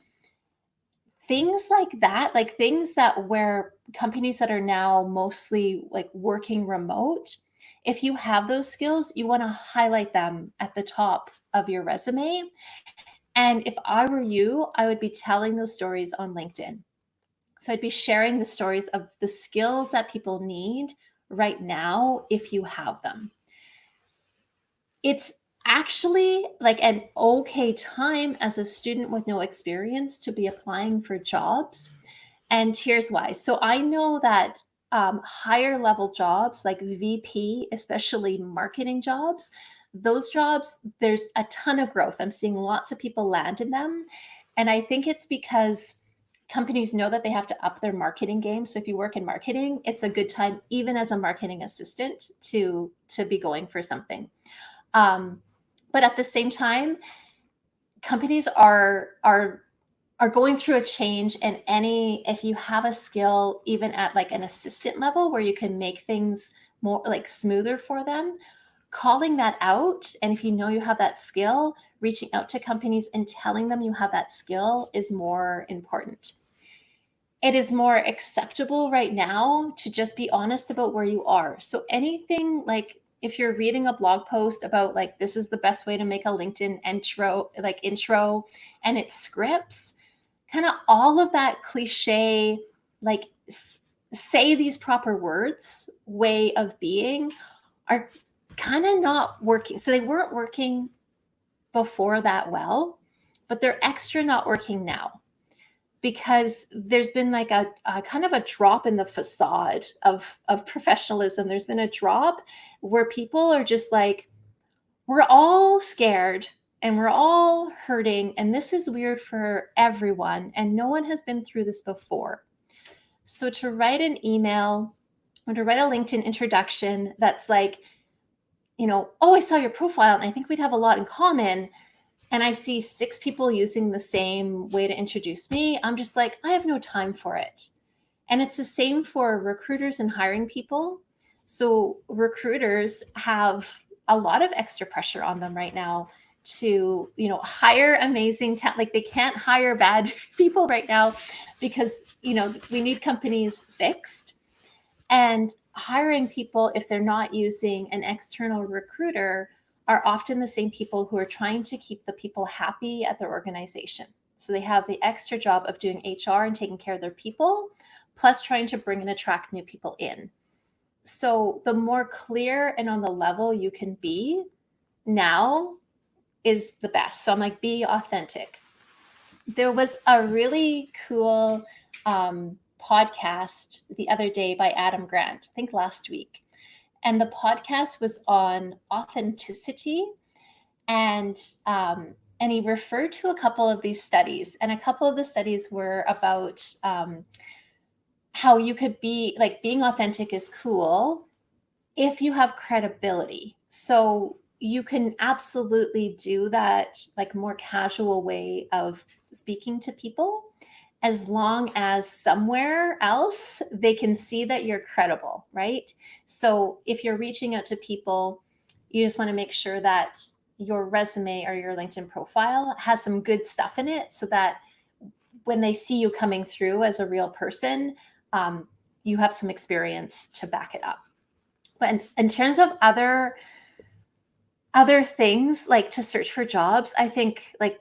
things like that, like things that where companies that are now mostly like working remote, if you have those skills, you want to highlight them at the top of your resume. And if I were you, I would be telling those stories on LinkedIn. So I'd be sharing the stories of the skills that people need right now if you have them. It's actually like an okay time as a student with no experience to be applying for jobs. And here's why. So I know that higher level jobs like VP, especially marketing jobs, those jobs, there's a ton of growth. I'm seeing lots of people land in them. And I think it's because companies know that they have to up their marketing game. So if you work in marketing, it's a good time, even as a marketing assistant, to be going for something. But at the same time, companies are going through a change, and if you have a skill, even at like an assistant level where you can make things more like smoother for them, calling that out. And if you know you have that skill, reaching out to companies and telling them you have that skill is more important. It is more acceptable right now to just be honest about where you are. So anything like if you're reading a blog post about like, this is the best way to make a LinkedIn intro, and it scripts, kind of all of that cliche, like say these proper words way of being are kind of not working. So they weren't working before that well, but they're extra not working now, because there's been like a kind of a drop in the facade of professionalism. There's been a drop where people are just like, we're all scared and we're all hurting, and this is weird for everyone, and no one has been through this before. So to write an email or to write a LinkedIn introduction that's like, you know, oh, I saw your profile and I think we'd have a lot in common, and I see 6 people using the same way to introduce me, I'm just like, I have no time for it. And it's the same for recruiters and hiring people. So recruiters have a lot of extra pressure on them right now to, you know, hire amazing talent. Like they can't hire bad people right now because, you know, we need companies fixed. And hiring people, if they're not using an external recruiter, are often the same people who are trying to keep the people happy at their organization. So they have the extra job of doing HR and taking care of their people, plus trying to bring and attract new people in. So the more clear and on the level you can be now is the best. So I'm like, be authentic. There was a really cool podcast the other day by Adam Grant, I think last week. And the podcast was on authenticity. And he referred to a couple of these studies. And a couple of the studies were about how you could be like, being authentic is cool if you have credibility. So you can absolutely do that, like more casual way of speaking to people, as long as somewhere else they can see that you're credible, right? So if you're reaching out to people, you just want to make sure that your resume or your LinkedIn profile has some good stuff in it, so that when they see you coming through as a real person, you have some experience to back it up. But in terms of other things, like to search for jobs, I think like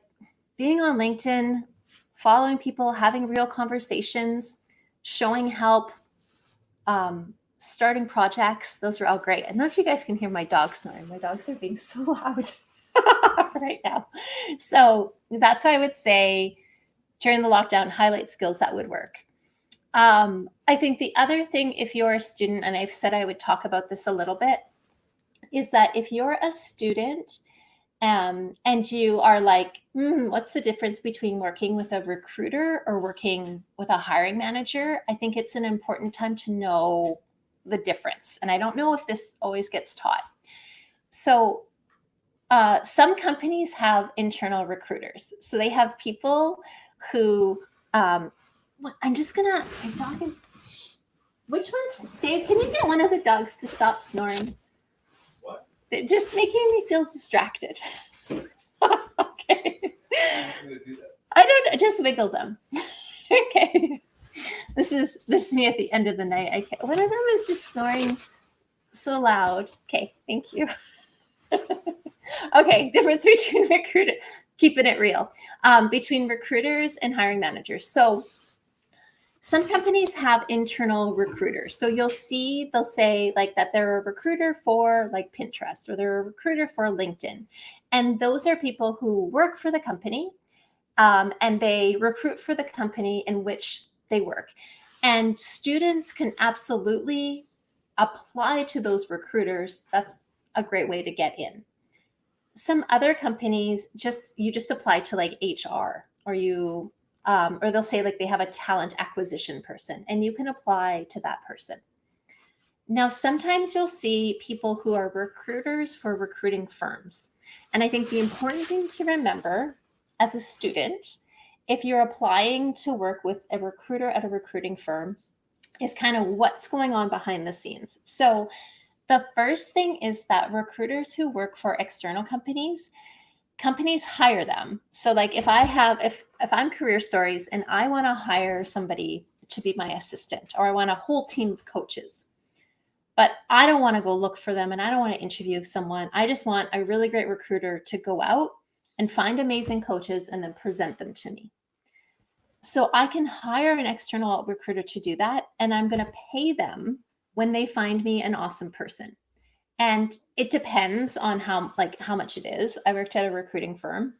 being on LinkedIn, following people, having real conversations, showing help, starting projects, those are all great. I don't know if you guys can hear my dogs snoring. My dogs are being so loud right now. So that's why I would say during the lockdown, highlight skills that would work. I think the other thing, if you're a student, and I've said I would talk about this a little bit, is that if you're a student and you are like, what's the difference between working with a recruiter or working with a hiring manager? I think it's an important time to know the difference. And I don't know if this always gets taught. So some companies have internal recruiters. So they have people who, my dog is, which one's, Dave, can you get one of the dogs to stop snoring? What? They're just making me feel distracted. Okay. I'm gonna do that. I don't, just wiggle them. Okay. This is me at the end of the night. I can't, one of them is just snoring so loud. Okay, thank you. Okay, difference between recruiter, keeping it real, between recruiters and hiring managers. So some companies have internal recruiters. So you'll see, they'll say like that they're a recruiter for like Pinterest, or they're a recruiter for LinkedIn. And those are people who work for the company, and they recruit for the company in which they work. And students can absolutely apply to those recruiters. That's a great way to get in. Some other companies you just apply to like HR, or you or they'll say like they have a talent acquisition person, and you can apply to that person. Now, sometimes you'll see people who are recruiters for recruiting firms. And I think the important thing to remember as a student, if you're applying to work with a recruiter at a recruiting firm, is kind of what's going on behind the scenes. So the first thing is that recruiters who work for external companies hire them. So like if I'm Career Stories and I want to hire somebody to be my assistant, or I want a whole team of coaches, but I don't want to go look for them and I don't want to interview someone. I just want a really great recruiter to go out and find amazing coaches and then present them to me. So I can hire an external recruiter to do that, and I'm going to pay them when they find me an awesome person. And it depends on how much it is. I worked at a recruiting firm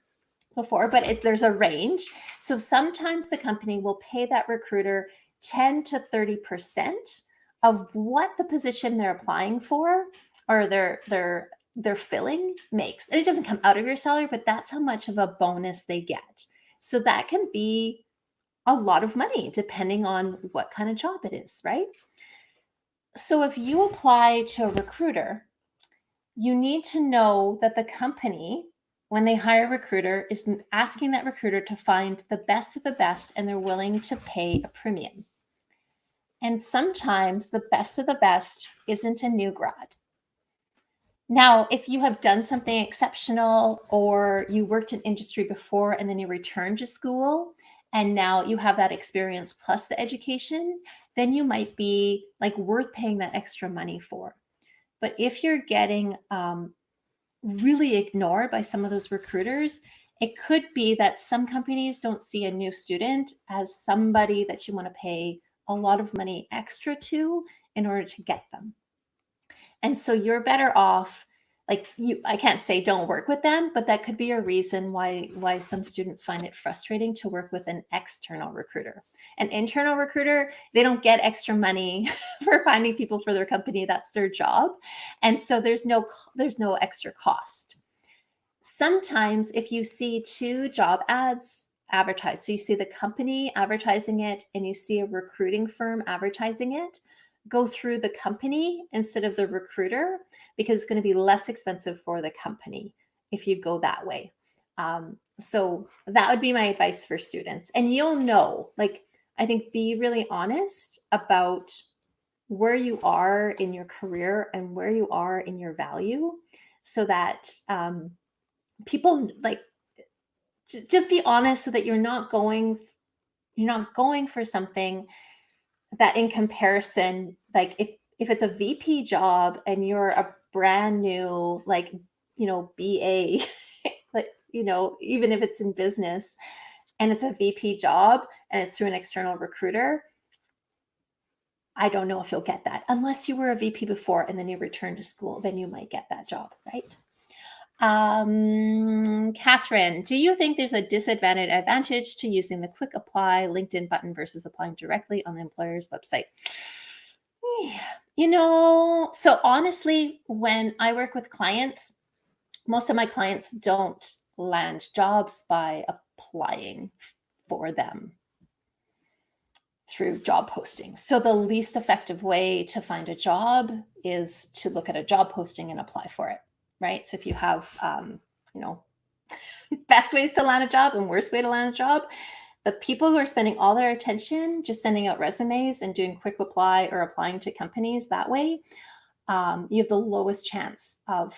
before, but there's a range. So sometimes the company will pay that recruiter 10 to 30% of what the position they're applying for or they're filling makes. And it doesn't come out of your salary, but that's how much of a bonus they get. So that can be a lot of money depending on what kind of job it is, right? So if you apply to a recruiter, you need to know that the company, when they hire a recruiter, is asking that recruiter to find the best of the best, and they're willing to pay a premium. And sometimes the best of the best isn't a new grad. Now, if you have done something exceptional, or you worked in industry before and then you returned to school, and now you have that experience plus the education, then you might be like worth paying that extra money for. But if you're getting really ignored by some of those recruiters, it could be that some companies don't see a new student as somebody that you want to pay a lot of money extra to in order to get them. And so you're better off, I can't say don't work with them, but that could be a reason why some students find it frustrating to work with an external recruiter. An internal recruiter, they don't get extra money for finding people for their company. That's their job. And so there's no extra cost. Sometimes if you see two job ads advertised, so you see the company advertising it and you see a recruiting firm advertising it, go through the company instead of the recruiter, because it's going to be less expensive for the company if you go that way. So that would be my advice for students. And you'll know, I think, be really honest about where you are in your career and where you are in your value, so that people just be honest, so that you're not going for something that, in comparison, if it's a VP job and you're a brand new BA, even if it's in business and it's a VP job and it's through an external recruiter, I don't know if you'll get that unless you were a VP before and then you return to school. Then you might get that job, right? Catherine, do you think there's a advantage to using the quick apply LinkedIn button versus applying directly on the employer's website? So honestly, when I work with clients, most of my clients don't land jobs by applying for them through job postings. So the least effective way to find a job is to look at a job posting and apply for it, right? So if you have, best ways to land a job and worst way to land a job, the people who are spending all their attention just sending out resumes and doing quick apply or applying to companies that way, you have the lowest chance of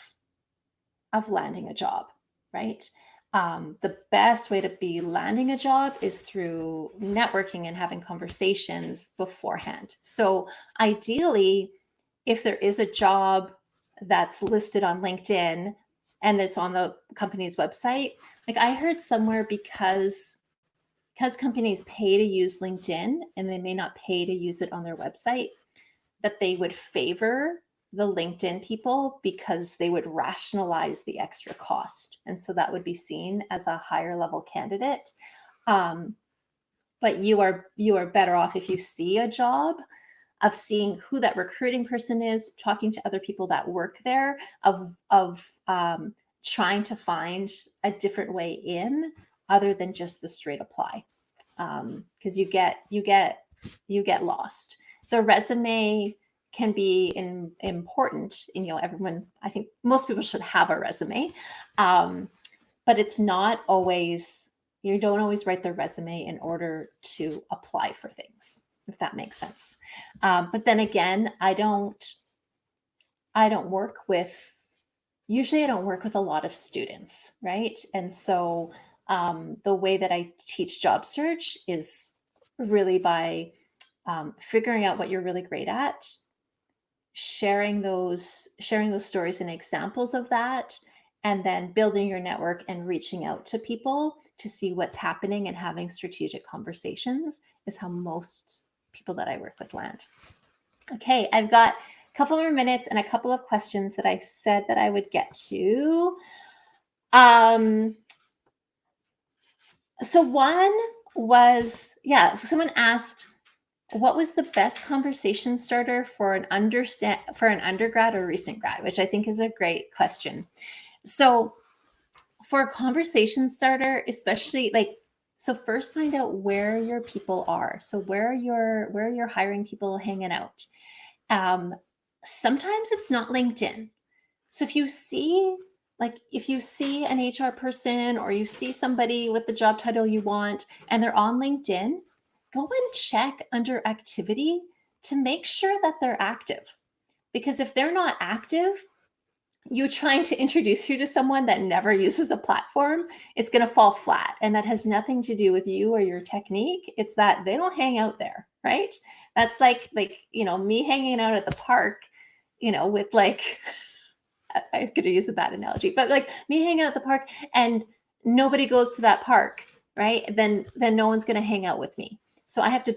landing a job, right? The best way to be landing a job is through networking and having conversations beforehand. So ideally, if there is a job that's listed on LinkedIn and it's on the company's website, I heard somewhere, because companies pay to use LinkedIn and they may not pay to use it on their website, that they would favor the LinkedIn people because they would rationalize the extra cost. And so that would be seen as a higher level candidate. But you are better off if you see a job, of seeing who that recruiting person is, talking to other people that work there, of trying to find a different way in other than just the straight apply. Because you get lost. The resume can be important. Everyone, I think most people should have a resume, but it's not always, you don't always write the resume in order to apply for things, if that makes sense. But then again, usually I don't work with a lot of students, right? And so the way that I teach job search is really by figuring out what you're really great at, sharing those stories and examples of that, and then building your network and reaching out to people to see what's happening and having strategic conversations is how most people that I work with land. Okay, I've got a couple more minutes and a couple of questions that I said that I would get to. So one was, someone asked, what was the best conversation starter for an undergrad or recent grad, which I think is a great question. So for a conversation starter, especially so first find out where your people are. So where are your hiring people hanging out? Sometimes it's not LinkedIn. So if you see an HR person or you see somebody with the job title you want and they're on LinkedIn, go and check under activity to make sure that they're active. Because if they're not active, you trying to introduce you to someone that never uses a platform, it's going to fall flat. And that has nothing to do with you or your technique. It's that they don't hang out there, right? That's like me hanging out at the park, with I'm going to use a bad analogy, but me hanging out at the park and nobody goes to that park, right? Then no one's going to hang out with me. So I have to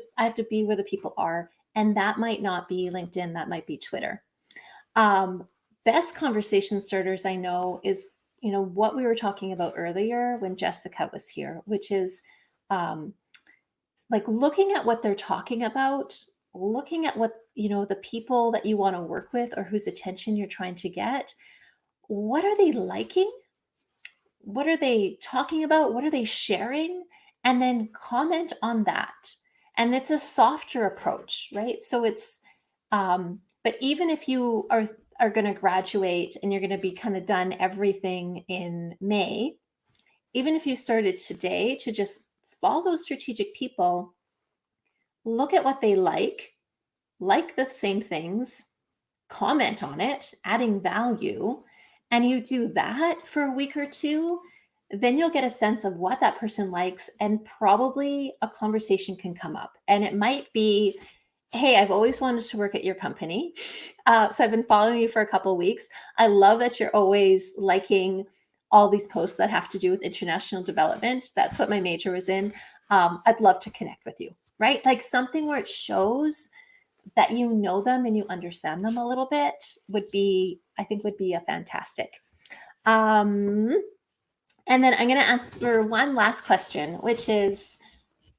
be where the people are. And that might not be LinkedIn, that might be Twitter. best conversation starters I know is, what we were talking about earlier when Jessica was here, which is like looking at what they're talking about, looking at what, the people that you want to work with or whose attention you're trying to get. What are they liking? What are they talking about? What are they sharing? And then comment on that. And it's a softer approach, right? So it's, but even if you are going to graduate and you're going to be kind of done everything in May, even if you started today to just follow those strategic people, look at what they like the same things, comment on it, adding value, and you do that for a week or two, then you'll get a sense of what that person likes, and probably a conversation can come up. And it might be, hey, I've always wanted to work at your company. So I've been following you for a couple of weeks. I love that you're always liking all these posts that have to do with international development. That's what my major was in. I'd love to connect with you, right? Like something where it shows that you know them and you understand them a little bit would be a fantastic. And then I'm going to answer one last question, which is,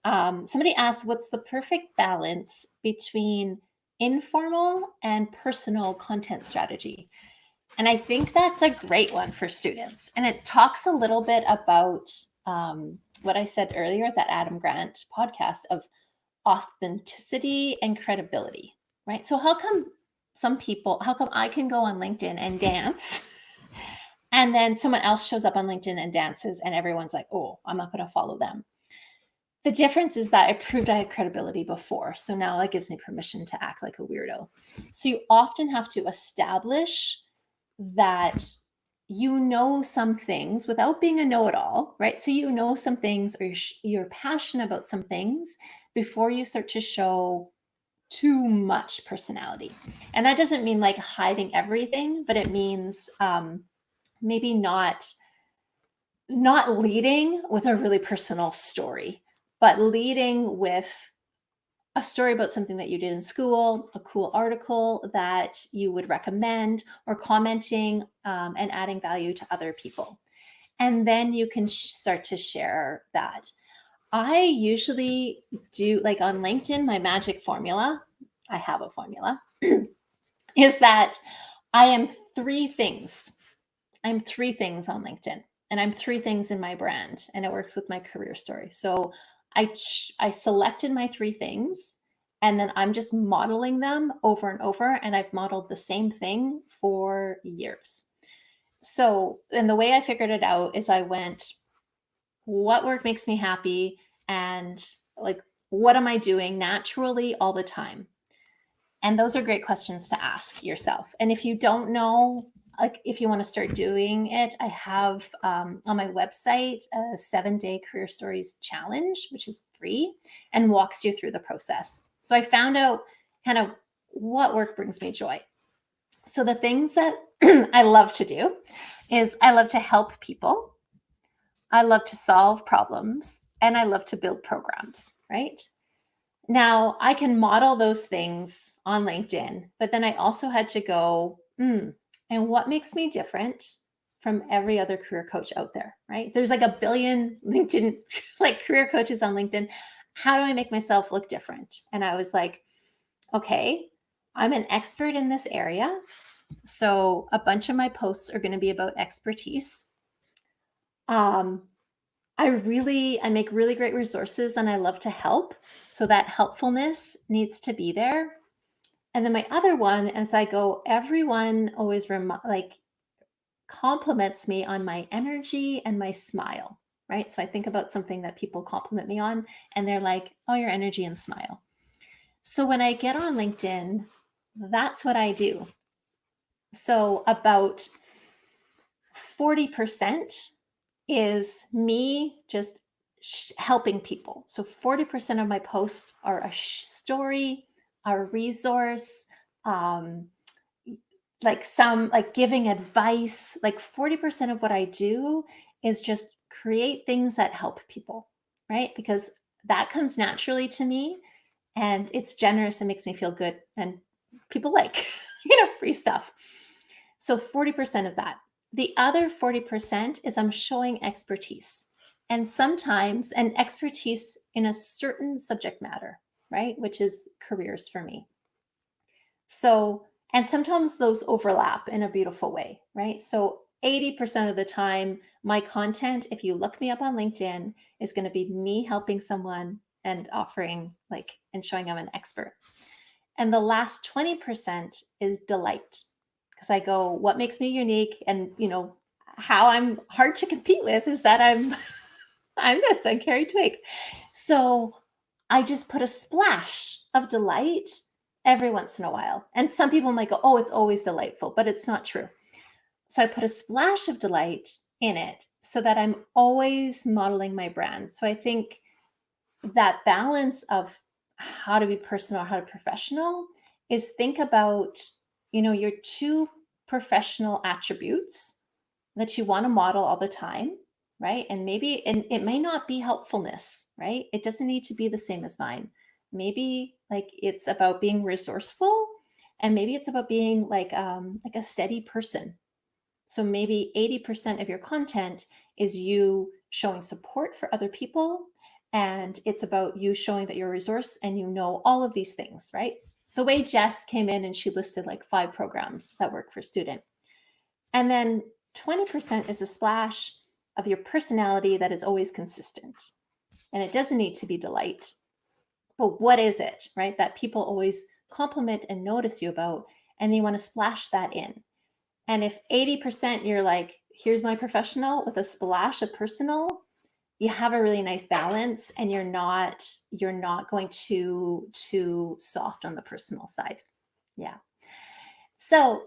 somebody asked, what's the perfect balance between informal and personal content strategy? And I think that's a great one for students. And it talks a little bit about what I said earlier, that Adam Grant podcast of authenticity and credibility, right? So how come I can go on LinkedIn and dance and then someone else shows up on LinkedIn and dances and everyone's like, oh, I'm not going to follow them. The difference is that I proved I had credibility before. So now that gives me permission to act like a weirdo. So you often have to establish that you know some things without being a know-it-all, right? So you know some things, or you're passionate about some things before you start to show too much personality. And that doesn't mean like hiding everything, but it means maybe not leading with a really personal story, but leading with a story about something that you did in school, a cool article that you would recommend, or commenting and adding value to other people. And then you can start to share that. I usually do, like on LinkedIn, my magic formula, I have a formula, is that I am three things. I'm three things on LinkedIn, and I'm three things in my brand, and it works with my career story. So I selected my three things, and then I'm just modeling them over and over, and I've modeled the same thing for years. So, and the way I figured it out is I went, what work makes me happy, and like, what am I doing naturally all the time? And those are great questions to ask yourself. And if you don't know, like if you want to start doing it, I have on my website a 7-day career stories challenge, which is free and walks you through the process. So I found out kind of what work brings me joy. So the things that I love to do is I love to help people. I love to solve problems, and I love to build programs, right? Now I can model those things on LinkedIn, but then I also had to go, and what makes me different from every other career coach out there, right? There's like a billion LinkedIn, like career coaches on LinkedIn. How do I make myself look different? And I was like, okay, I'm an expert in this area. So a bunch of my posts are going to be about expertise. I make really great resources, and I love to help. So that helpfulness needs to be there. And then my other one, as I go, everyone always compliments me on my energy and my smile, right? So I think about something that people compliment me on, and they're like, oh, your energy and smile. So when I get on LinkedIn, that's what I do. So about 40% is me just helping people. So 40% of my posts are a story, a resource, like giving advice. Like 40% of what I do is just create things that help people, right? Because that comes naturally to me, and it's generous and makes me feel good, and people like, free stuff. So 40% of that. The other 40% is I'm showing expertise. And sometimes an expertise in a certain subject matter, right? Which is careers for me. So, and sometimes those overlap in a beautiful way, right? So 80% of the time, my content, if you look me up on LinkedIn, is going to be me helping someone and offering like, and showing I'm an expert. And the last 20% is delight. Because I go, what makes me unique? And, you know, how I'm hard to compete with is that I'm Carrie Twig. So I just put a splash of delight every once in a while. And some people might go, oh, it's always delightful, but it's not true. So I put a splash of delight in it so that I'm always modeling my brand. So I think that balance of how to be personal, how to be professional is think about, you know, your two professional attributes that you want to model all the time, right? And maybe, and it may not be helpfulness, right? It doesn't need to be the same as mine. Maybe like it's about being resourceful, and maybe it's about being like a steady person. So maybe 80% of your content is you showing support for other people, and it's about you showing that you're a resource and you know all of these things, right? The way Jess came in and she listed like 5 programs that work for a student. And then 20% is a splash of your personality that is always consistent. And it doesn't need to be delight. But what is it, right? That people always compliment and notice you about, and you want to splash that in. And if 80% you're like, here's my professional with a splash of personal, you have a really nice balance, and you're not going too soft on the personal side. Yeah. So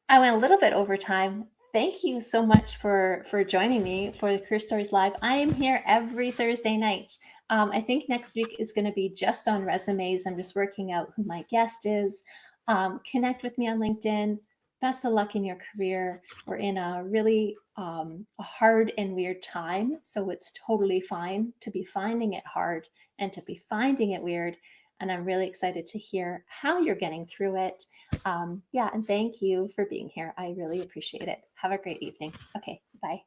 I went a little bit over time. Thank you so much for joining me for the Career Stories Live. I am here every Thursday night. I think next week is going to be just on resumes. I'm just working out who my guest is. Connect with me on LinkedIn. Best of luck in your career. We're in a really hard and weird time, so it's totally fine to be finding it hard and to be finding it weird. And I'm really excited to hear how you're getting through it. Yeah, and thank you for being here. I really appreciate it. Have a great evening. Okay, bye.